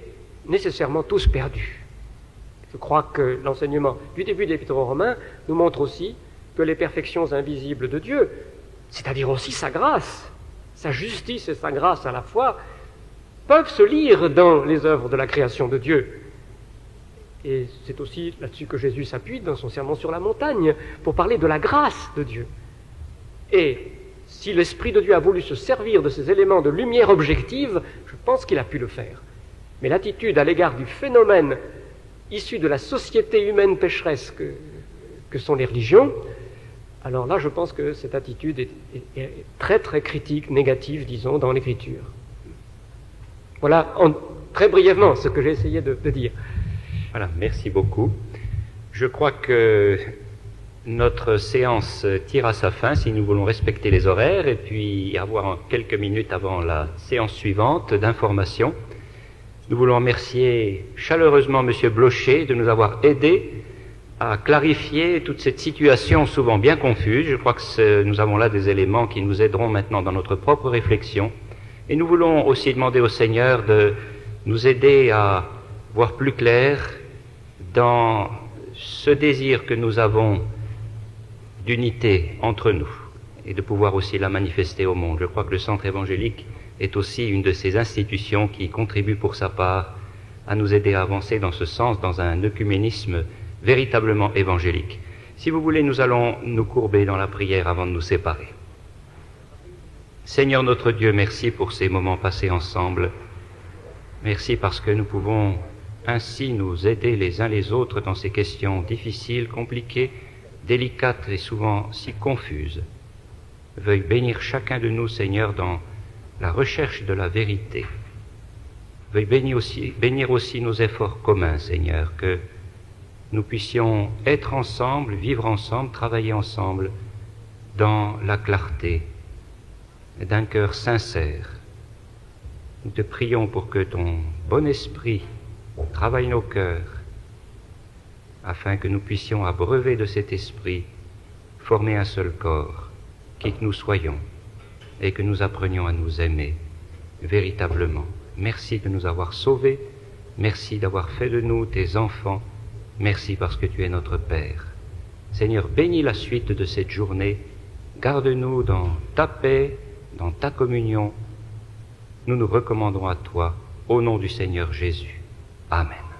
nécessairement tous perdus. Je crois que l'enseignement du début de l'Épître aux Romains nous montre aussi que les perfections invisibles de Dieu, c'est-à-dire aussi sa grâce, sa justice et sa grâce à la fois, peuvent se lire dans les œuvres de la création de Dieu. Et c'est aussi là-dessus que Jésus s'appuie dans son sermon sur la montagne, pour parler de la grâce de Dieu. Et si l'Esprit de Dieu a voulu se servir de ces éléments de lumière objective, je pense qu'il a pu le faire. Mais l'attitude à l'égard du phénomène issu de la société humaine pécheresse que sont les religions, alors là, je pense que cette attitude est très très critique, négative, disons, dans l'Écriture. Voilà, très brièvement, ce que j'ai essayé de dire. Voilà, merci beaucoup. Je crois que notre séance tire à sa fin, si nous voulons respecter les horaires, et puis avoir quelques minutes avant la séance suivante d'information. Nous voulons remercier chaleureusement M. Blocher de nous avoir aidés à clarifier toute cette situation souvent bien confuse. Je crois que nous avons là des éléments qui nous aideront maintenant dans notre propre réflexion. Et nous voulons aussi demander au Seigneur de nous aider à voir plus clair dans ce désir que nous avons d'unité entre nous et de pouvoir aussi la manifester au monde. Je crois que le Centre évangélique est aussi une de ces institutions qui contribue pour sa part à nous aider à avancer dans ce sens, dans un œcuménisme véritablement évangélique. Si vous voulez, nous allons nous courber dans la prière avant de nous séparer. Seigneur notre Dieu, merci pour ces moments passés ensemble. Merci parce que nous pouvons ainsi nous aider les uns les autres dans ces questions difficiles, compliquées, délicates et souvent si confuses. Veuille bénir chacun de nous, Seigneur, dans la recherche de la vérité. Veuille bénir aussi nos efforts communs, Seigneur, que nous puissions être ensemble, vivre ensemble, travailler ensemble dans la clarté d'un cœur sincère. Nous te prions pour que ton bon esprit travaille nos cœurs, afin que nous puissions, abreuver de cet esprit, former un seul corps, qui que nous soyons, et que nous apprenions à nous aimer véritablement. Merci de nous avoir sauvés, merci d'avoir fait de nous tes enfants, merci parce que tu es notre Père. Seigneur, bénis la suite de cette journée, garde-nous dans ta paix, dans ta communion. Nous nous recommandons à toi, au nom du Seigneur Jésus. Amen.